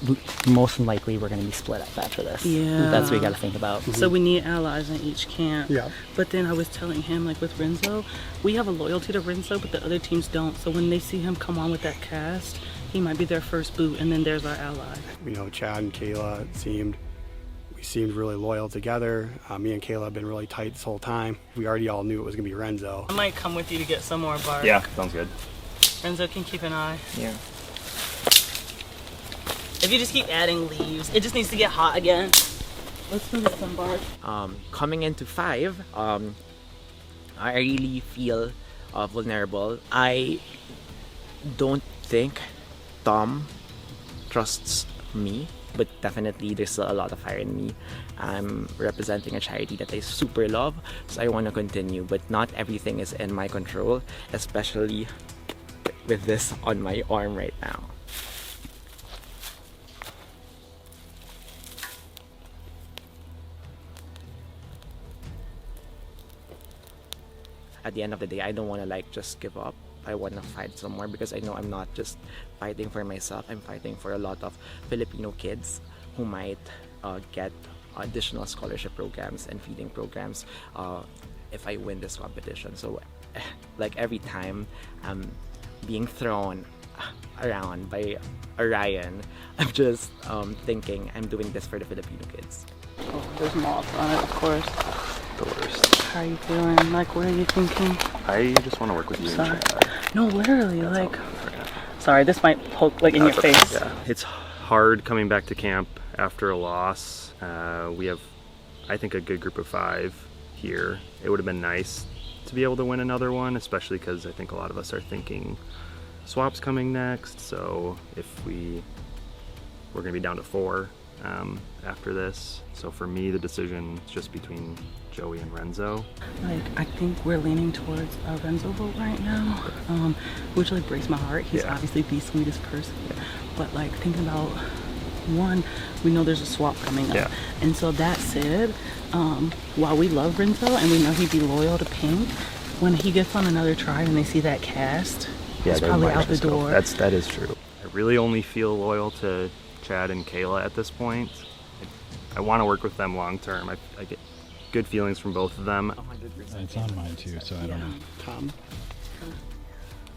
Speaker 22: most than likely we're going to be split up after this.
Speaker 17: Yeah.
Speaker 22: That's what we got to think about.
Speaker 17: So we need allies in each camp.
Speaker 10: Yeah.
Speaker 17: But then I was telling him, like with Renzo, we have a loyalty to Renzo, but the other teams don't. So when they see him come on with that cast, he might be their first boot, and then there's our ally.
Speaker 10: You know, Chad and Kayla, we seemed really loyal together. Me and Kayla have been really tight this whole time. We already all knew it was gonna be Renzo.
Speaker 17: I might come with you to get some more bark.
Speaker 14: Yeah, sounds good.
Speaker 17: Renzo can keep an eye.
Speaker 22: Yeah.
Speaker 17: If you just keep adding leaves, it just needs to get hot again. Let's go get some bark.
Speaker 22: Coming into 5, I really feel vulnerable. I don't think Tom trusts me, but definitely there's still a lot of fire in me. I'm representing a charity that I super love, so I want to continue, but not everything is in my control, especially with this on my arm right now. At the end of the day, I don't want to like just give up. I want to fight some more because I know I'm not just fighting for myself. I'm fighting for a lot of Filipino kids who might get additional scholarship programs and feeding programs if I win this competition. So like every time I'm being thrown around by Orion, I'm just thinking I'm doing this for the Filipino kids.
Speaker 17: Oh, there's moths on it, of course.
Speaker 14: The worst.
Speaker 17: How are you feeling? Like, what are you thinking?
Speaker 14: I just want to work with you.
Speaker 17: Sorry. No, literally, like. Sorry, this might poke like in your
Speaker 14: okay.
Speaker 17: face.
Speaker 14: Yeah. It's hard coming back to camp after a loss. We have, I think, a good group of 5 here. It would have been nice to be able to win another one, especially because I think a lot of us are thinking swaps coming next. So if we're going to be down to 4 after this. So for me, the decision is just between Joey and Renzo.
Speaker 17: Like, I think we're leaning towards a Renzo vote right now, which like breaks my heart. He's obviously the sweetest person, but like thinking about one, we know there's a swap coming up, and so that said, while we love Renzo and we know he'd be loyal to Pink, when he gets on another tribe and they see that cast, he's probably out the door.
Speaker 14: That is true. I really only feel loyal to Chad and Kayla at this point. I want to work with them long term. I get good feelings from both of them.
Speaker 1: 100%. It's on mine too, so I don't know.
Speaker 17: Tom?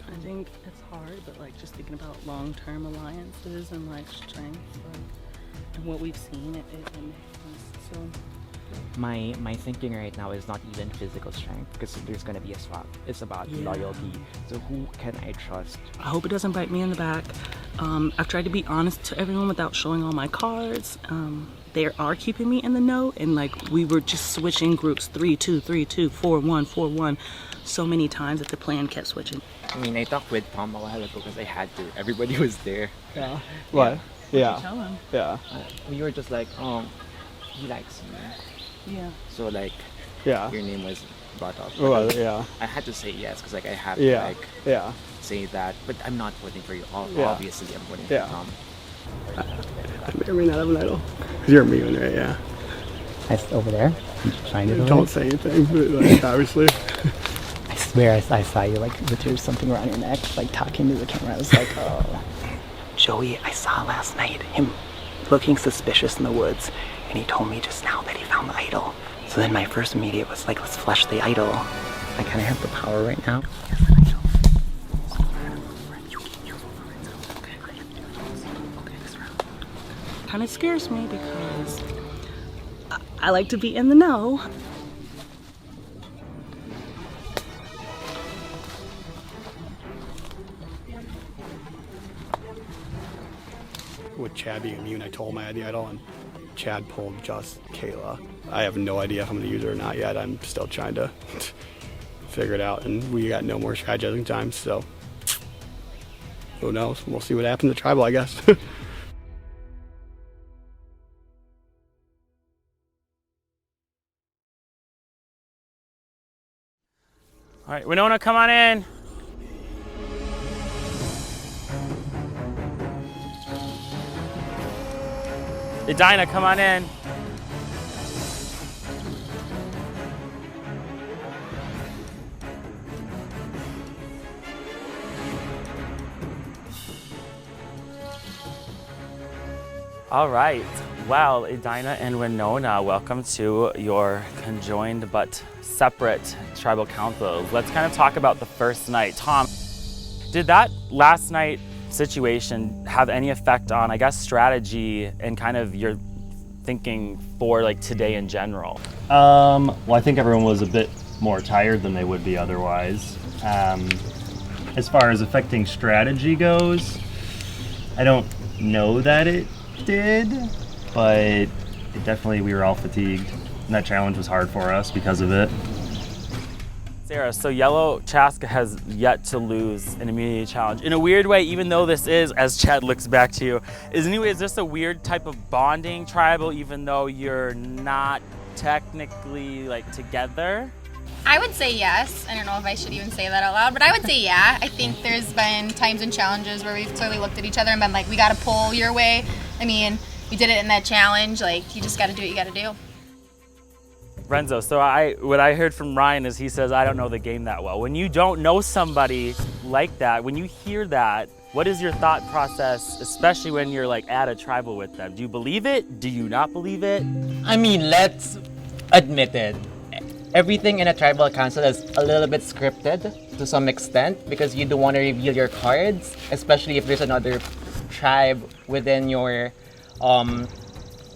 Speaker 17: I think it's hard, but like just thinking about long-term alliances and like strength, like, and what we've seen, it makes sense. So
Speaker 22: My thinking right now is not even physical strength because there's gonna be a swap. It's about loyalty. So who can I trust?
Speaker 17: I hope it doesn't bite me in the back. I've tried to be honest to everyone without showing all my cards. They are keeping me in the know, and like we were just switching groups 3-2, 3-2, 4-1, 4-1 so many times that the plan kept switching.
Speaker 22: I mean, I talked with Tom a while ago because I had to. Everybody was there.
Speaker 16: Yeah. What? Yeah.
Speaker 17: Tell him.
Speaker 16: Yeah.
Speaker 22: We were just like, he likes you.
Speaker 17: Yeah.
Speaker 22: So like,
Speaker 16: your
Speaker 22: name was brought up.
Speaker 16: Well, yeah.
Speaker 22: I had to say yes because like I have to
Speaker 16: like
Speaker 22: say that, but I'm not voting for you. Obviously, I'm voting for Tom.
Speaker 20: I may or may not have an idol. You're me, right? Yeah.
Speaker 22: Over there? You trying to
Speaker 20: Don't say anything, but like, obviously.
Speaker 22: I swear I saw you like with your something around your neck, like talking to the camera. I was like, oh. Joey, I saw last night him looking suspicious in the woods, and he told me just now that he found the idol. So then my first immediate was like, let's flush the idol. I kind of have the power right now.
Speaker 17: Kind of scares me because I like to be in the know.
Speaker 20: With Chad being immune, I told him I had the idol, and Chad pulled just Kayla. I have no idea if I'm going to use it or not yet. I'm still trying to figure it out, and we got no more strategizing time, so who knows? We'll see what happens at Tribal, I guess.
Speaker 6: All right, Winona, come on in. Edina, come on in. All right, well, Edina and Winona, welcome to your conjoined but separate tribal councils. Let's kind of talk about the first night. Tom, did that last night situation have any effect on, I guess, strategy and kind of your thinking for like today in general?
Speaker 13: Well, I think everyone was a bit more tired than they would be otherwise. As far as affecting strategy goes, I don't know that it did, but it definitely, we were all fatigued, and that challenge was hard for us because of it.
Speaker 6: Sarah, so Yellow Chaska has yet to lose an immunity challenge. In a weird way, even though this is, as Chad looks back to you, is this a weird type of bonding tribal, even though you're not technically like together?
Speaker 8: I would say yes. I don't know if I should even say that out loud, but I would say yeah. I think there's been times and challenges where we've clearly looked at each other and been like, we got to pull your way. I mean, we did it in that challenge. Like, you just got to do what you got to do.
Speaker 6: Renzo, so what I heard from Ryan is he says, I don't know the game that well. When you don't know somebody like that, when you hear that, what is your thought process, especially when you're like at a tribal with them? Do you believe it? Do you not believe it?
Speaker 2: I mean, let's admit it. Everything in a tribal council is a little bit scripted to some extent because you don't want to reveal your cards, especially if there's another tribe within your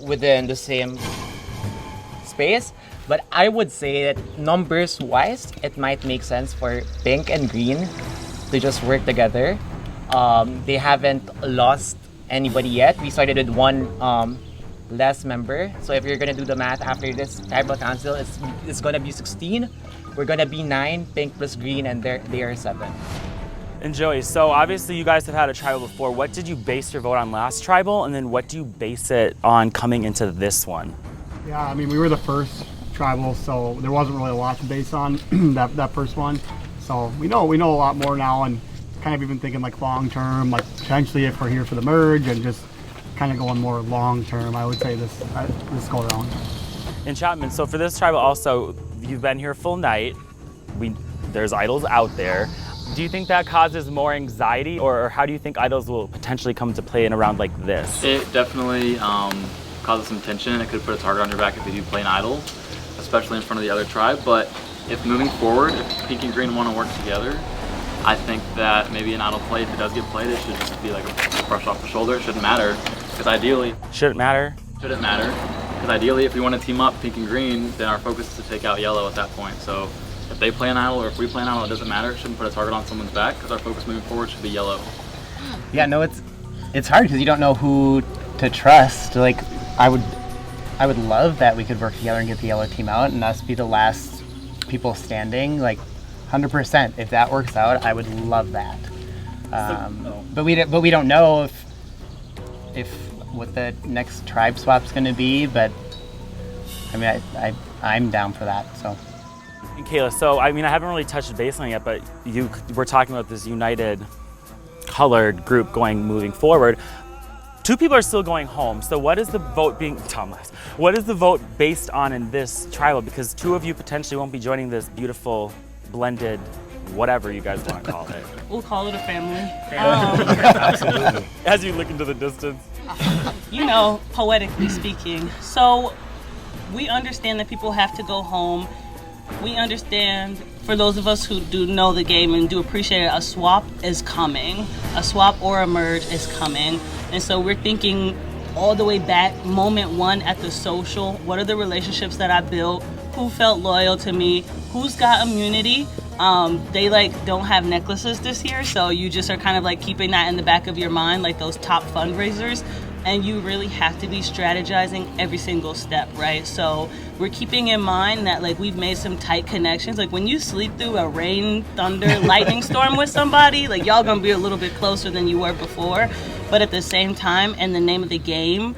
Speaker 2: within the same space. But I would say that numbers wise, it might make sense for pink and green to just work together. They haven't lost anybody yet. We started with one less member. So if you're gonna do the math after this tribal council, it's gonna be 16. We're gonna be 9, pink plus green, and they are 7.
Speaker 6: And Joey, so obviously you guys have had a tribal before. What did you base your vote on last tribal, and then what do you base it on coming into this one?
Speaker 4: Yeah, I mean, we were the first tribal, so there wasn't really a lot to base on that first one. So we know a lot more now, and kind of even thinking like long term, like potentially if we're here for the merge, and just kind of going more long term. I would say this go around.
Speaker 6: And Chapman, so for this tribal also, you've been here full night. There's idols out there. Do you think that causes more anxiety, or how do you think idols will potentially come to play in a round like this?
Speaker 5: It definitely causes some tension. It could put a target on your back if you do play an idol, especially in front of the other tribe. But if moving forward, if pink and green want to work together, I think that maybe an idol play, if it does get played, it should just be like a brush off the shoulder. It shouldn't matter, because ideally...
Speaker 6: Shouldn't matter?
Speaker 5: Shouldn't matter, because ideally if we want to team up pink and green, then our focus is to take out yellow at that point. So if they play an idol or if we play an idol, it doesn't matter. It shouldn't put a target on someone's back, because our focus moving forward should be yellow.
Speaker 21: Yeah, no, it's hard because you don't know who to trust. Like, I would love that we could work together and get the yellow team out and us be the last people standing. Like, 100%. If that works out, I would love that. But we don't know if what the next tribe swap's going to be. But I mean, I'm down for that. So.
Speaker 6: And Kayla, so I mean, I haven't really touched base on it yet, but we're talking about this united, colored group moving forward. 2 people are still going home. So what is the vote what is the vote based on in this tribal? Because 2 of you potentially won't be joining this beautiful blended, whatever you guys want to call it.
Speaker 17: We'll call it a family.
Speaker 6: Absolutely. As you look into the distance.
Speaker 17: You know, poetically speaking. So we understand that people have to go home. We understand, for those of us who do know the game and do appreciate it, a swap is coming. A swap or a merge is coming. And so we're thinking all the way back, moment 1 at the social. What are the relationships that I built? Who felt loyal to me? Who's got immunity? They don't have necklaces this year, so you just are kind of like keeping that in the back of your mind, like those top fundraisers. And you really have to be strategizing every single step, right? So we're keeping in mind that we've made some tight connections. Like when you sleep through a rain, thunder, lightning storm with somebody, y'all gonna be a little bit closer than you were before. But at the same time, in the name of the game,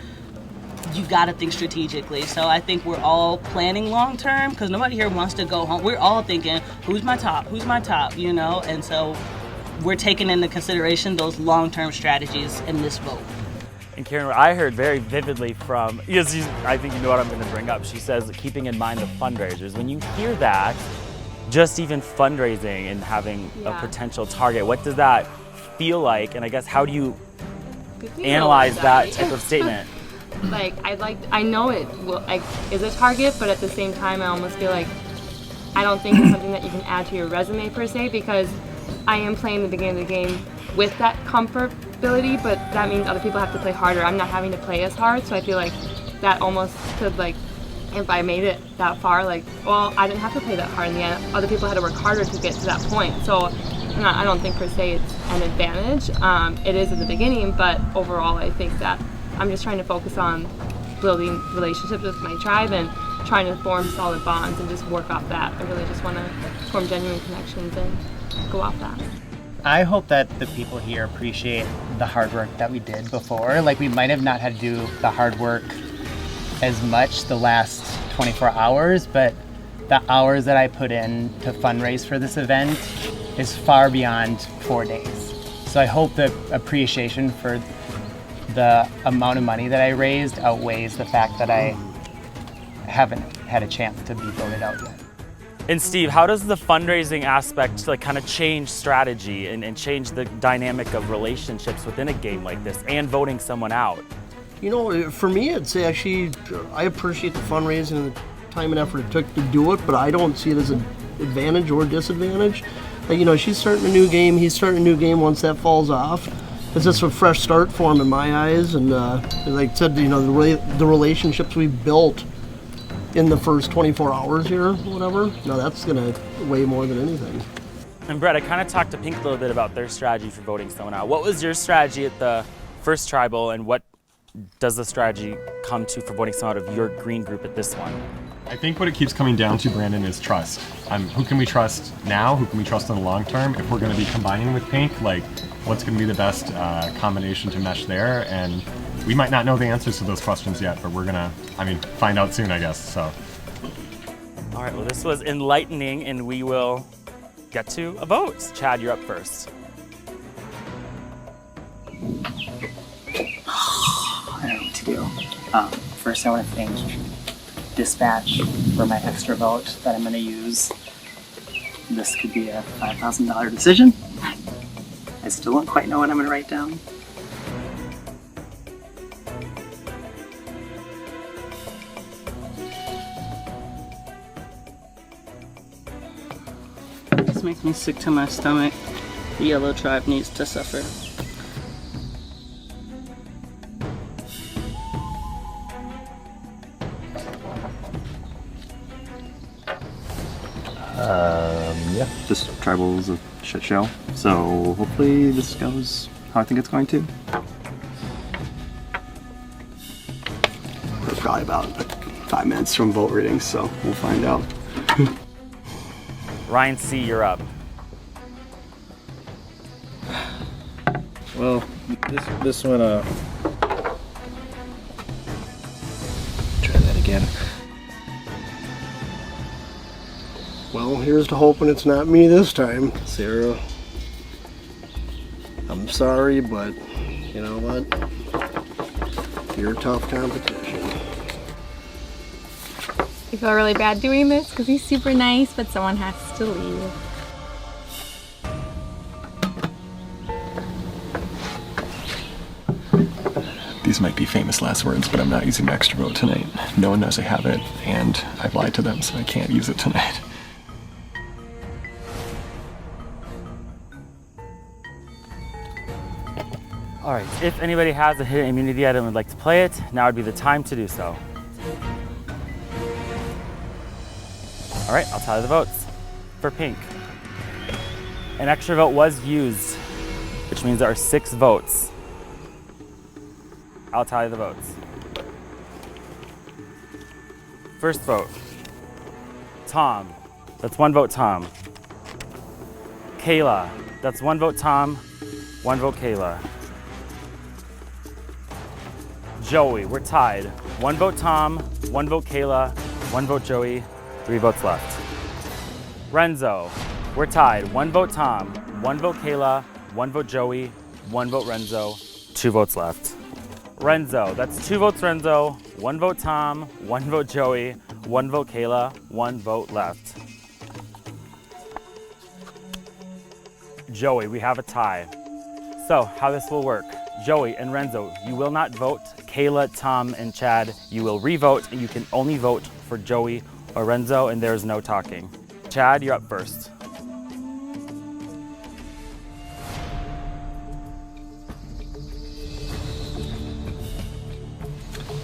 Speaker 17: you've got to think strategically. So I think we're all planning long term, because nobody here wants to go home. We're all thinking, who's my top, you know? And so we're taking into consideration those long-term strategies in this vote.
Speaker 6: And Karen, I heard very vividly from, I think you know what I'm going to bring up. She says, keeping in mind the fundraisers. When you hear that, just even fundraising and having a potential target, what does that feel like? And I guess, how do you analyze that type of statement?
Speaker 3: I know it is a target, but at the same time, I almost feel like I don't think it's something that you can add to your resume per se, because I am playing the beginning of the game with that comfortability, but that means other people have to play harder. I'm not having to play as hard, so I feel like that almost could, if I made it that far, I didn't have to play that hard in the end. Other people had to work harder to get to that point. So I don't think per se it's an advantage. It is at the beginning, but overall I think that I'm just trying to focus on building relationships with my tribe and trying to form solid bonds and just work off that. I really just want to form genuine connections and go off that.
Speaker 22: I hope that the people here appreciate the hard work that we did before. Like, we might have not had to do the hard work as much the last 24 hours, but the hours that I put in to fundraise for this event is far beyond 4 days. So I hope the appreciation for the amount of money that I raised outweighs the fact that I haven't had a chance to be voted out yet.
Speaker 6: And Steve, how does the fundraising aspect like kind of change strategy and change the dynamic of relationships within a game like this and voting someone out?
Speaker 20: You know, for me, it's actually, I appreciate the fundraising and the time and effort it took to do it, but I don't see it as an advantage or disadvantage. Like, you know, she's starting a new game, he's starting a new game once that falls off. It's just a fresh start for him in my eyes, and like I said, you know, the relationships we built in the first 24 hours here, whatever, no, that's gonna weigh more than anything.
Speaker 6: And Brett, I kind of talked to Pink a little bit about their strategy for voting someone out. What was your strategy at the first tribal, and what does the strategy come to for voting someone out of your green group at this one?
Speaker 14: I think what it keeps coming down to, Brandon, is trust. Who can we trust now? Who can we trust in the long term? If we're going to be combining with Pink, like, what's going to be the best combination to mesh there? And we might not know the answers to those questions yet, but we're going to, find out soon, I guess. So.
Speaker 6: All right, well, this was enlightening, and we will get to a vote. Chad, you're up first.
Speaker 22: I don't know what to do. First, I want to thank Dispatch for my extra vote that I'm going to use. This could be a $5,000 decision. I still don't quite know what I'm going to write down.
Speaker 17: This makes me sick to my stomach. The Yellow Tribe needs to suffer.
Speaker 7: Yeah, this tribal is a shit show, so hopefully this goes how I think it's going to.
Speaker 15: We're probably about 5 minutes from vote reading, so we'll find out.
Speaker 6: Ryan C., you're up.
Speaker 9: Well, this one, try that again.
Speaker 20: Well, here's to hoping it's not me this time, Sarah. I'm sorry, but you know what? You're a tough competition.
Speaker 8: I feel really bad doing this because he's super nice, but someone has to leave.
Speaker 14: These might be famous last words, but I'm not using my extra vote tonight. No one knows I have it, and I've lied to them, so I can't use it tonight.
Speaker 6: All right, if anybody has a hidden immunity item and would like to play it, now would be the time to do so. All right, I'll tally the votes. For Pink, an extra vote was used, which means there are 6 votes. I'll tally the votes. First vote, Tom. That's 1 vote, Tom. Kayla. That's 1 vote, Tom. 1 vote, Kayla. Joey, we're tied. 1 vote, Tom. 1 vote, Kayla. 1 vote, Joey. 3 votes left. Renzo, we're tied. 1 vote, Tom. 1 vote, Kayla. 1 vote, Joey. 1 vote, Renzo. 2 votes left. Renzo, that's 2 votes, Renzo. 1 vote, Tom. 1 vote, Joey. 1 vote, Kayla. 1 vote left. Joey, we have a tie. So, how this will work. Joey and Renzo, you will not vote. Kayla, Tom, and Chad, you will re-vote, and you can only vote for Joey or Renzo, and there is no talking. Chad, you're up first.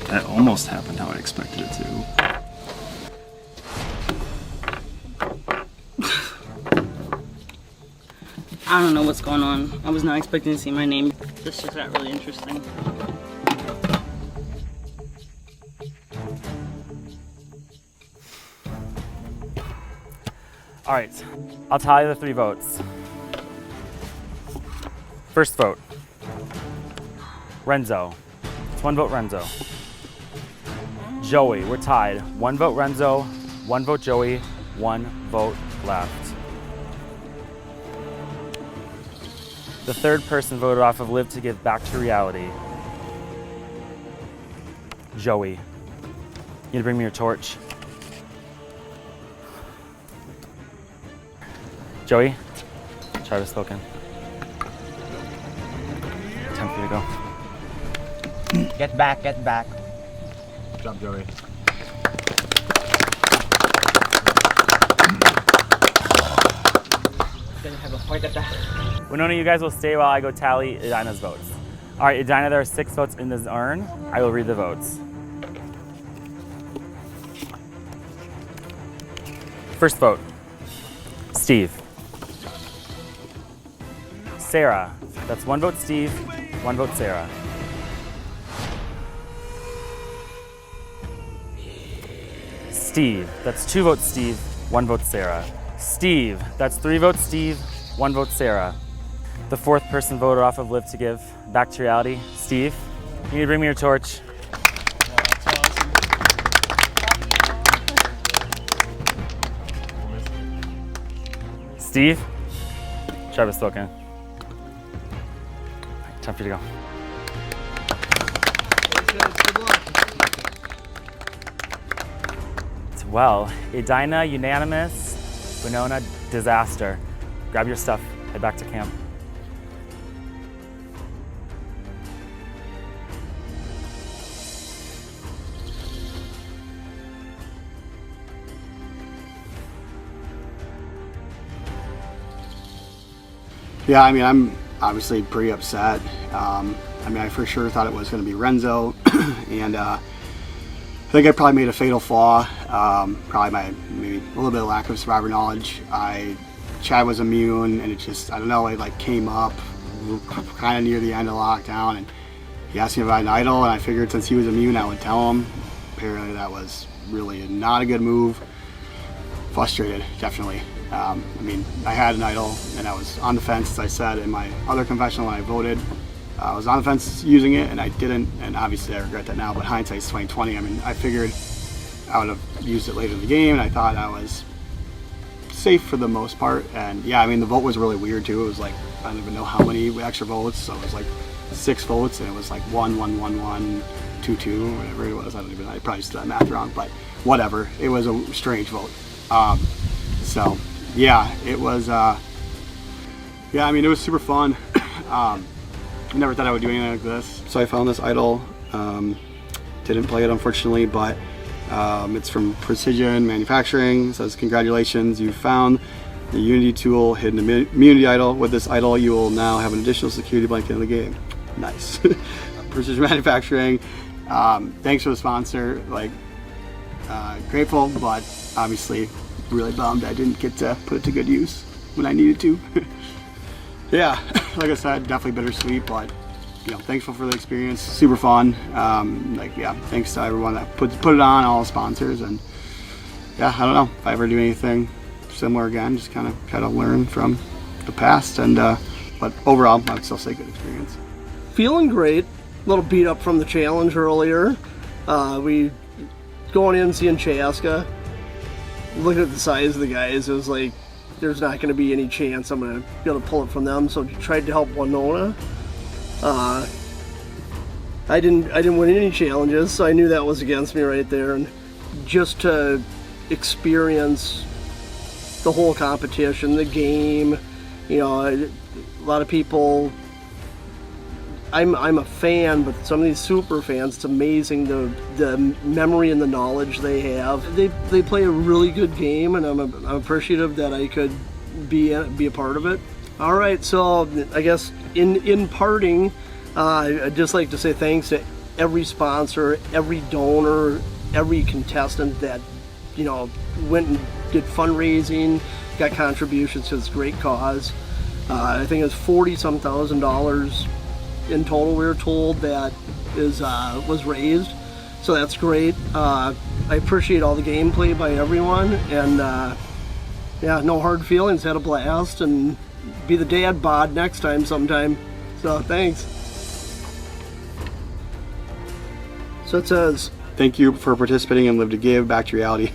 Speaker 7: That almost happened how I expected it to.
Speaker 17: I don't know what's going on. I was not expecting to see my name. This just got really interesting.
Speaker 6: All right, I'll tally the 3 votes. First vote, Renzo. It's 1 vote Renzo. Joey, we're tied. 1 vote Renzo, 1 vote Joey, 1 vote left. The third person voted off of Live to Give Back to Reality. Joey, you need to bring me your torch. Joey, Travis spoken. Time for you to go.
Speaker 2: Get back, get back.
Speaker 1: Good job, Joey.
Speaker 2: Gonna have a heart attack.
Speaker 6: Winona, you guys will stay while I go tally Edina's votes. All right, Edina, there are 6 votes in this urn. I will read the votes. First vote, Steve. Sarah, that's 1 vote Steve, 1 vote Sarah. Steve, that's 2 votes Steve, 1 vote Sarah. Steve, that's 3 votes Steve, 1 vote Sarah. The 4th person voted off of Live to Give Back to Reality. Steve, you need to bring me your torch. Steve, Travis spoken. Time for you to go. Well, Edina unanimous, Winona disaster. Grab your stuff, head back to camp.
Speaker 4: Yeah, I mean, I'm obviously pretty upset. I mean, I for sure thought it was going to be Renzo, and I think I probably made a fatal flaw. Probably maybe a little bit of lack of survivor knowledge. Chad was immune, and it just, I don't know, it like came up kind of near the end of lockdown, and he asked me if I had an idol, and I figured since he was immune, I would tell him. Apparently, that was really not a good move. Frustrated, definitely. I mean, I had an idol, and I was on the fence, as I said in my other confessional when I voted. I was on the fence using it, and I didn't, and obviously I regret that now, but hindsight's 20/20. I mean, I figured I would have used it later in the game, and I thought I was safe for the most part. And yeah, I mean, the vote was really weird too. It was like, I don't even know how many extra votes, so it was like 6 votes, and it was like 1, 1, 1, 1, 2, 2, whatever it was. I probably did that math wrong, but whatever. It was a strange vote. So yeah, it was, yeah, I mean, it was super fun. Never thought I would do anything like this. So I found this idol, didn't play it unfortunately, but it's from Precision Manufacturing. It says, congratulations, you found the Unity tool hidden immunity idol. With this idol, you will now have an additional security blanket in the game. Nice. Precision Manufacturing, thanks for the sponsor. Like, grateful, but obviously really bummed I didn't get to put it to good use when I needed to. Yeah, like I said, definitely bittersweet, but you know, thankful for the experience. Super fun. Like, yeah, thanks to everyone that put it on, all the sponsors, and yeah, I don't know if I ever do anything similar again. Just kind of try to learn from the past, and but overall, I would still say good experience.
Speaker 20: Feeling great. A little beat up from the challenge earlier. We going in seeing Chaska. Looking at the size of the guys, it was like, there's not going to be any chance I'm going to be able to pull it from them, so I tried to help Winona. I didn't win any challenges, so I knew that was against me right there, and just to experience the whole competition, the game, you know, a lot of people, I'm a fan, but some of these super fans, it's amazing the memory and the knowledge they have. They play a really good game, and I'm appreciative that I could be a part of it. All right, so I guess in parting, I'd just like to say thanks to every sponsor, every donor, every contestant that, you know, went and did fundraising, got contributions to this great cause. I think it was $40-some thousand in total, we were told, that was raised, so that's great. I appreciate all the gameplay by everyone, and yeah, no hard feelings. Had a blast, and be the dad bod next time sometime. So thanks. So it says,
Speaker 11: thank you for participating in Live to Give, Back to Reality.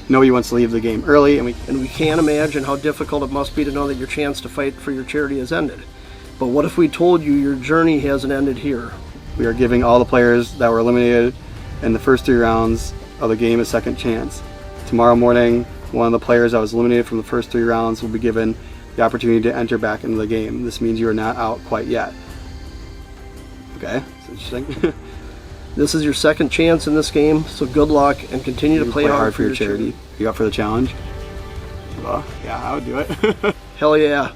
Speaker 11: Nobody wants to leave the game early, and we can't imagine how difficult it must be to know that your chance to fight for your charity has ended. But what if we told you your journey hasn't ended here? We are giving all the players that were eliminated in the first 3 rounds of the game a second chance. Tomorrow morning, one of the players that was eliminated from the first 3 rounds will be given the opportunity to enter back into the game. This means you are not out quite yet. Okay, that's interesting.
Speaker 20: This is your second chance in this game, so good luck and continue to play hard
Speaker 11: for your charity. You up for the challenge? Well, yeah, I would do it.
Speaker 20: Hell yeah.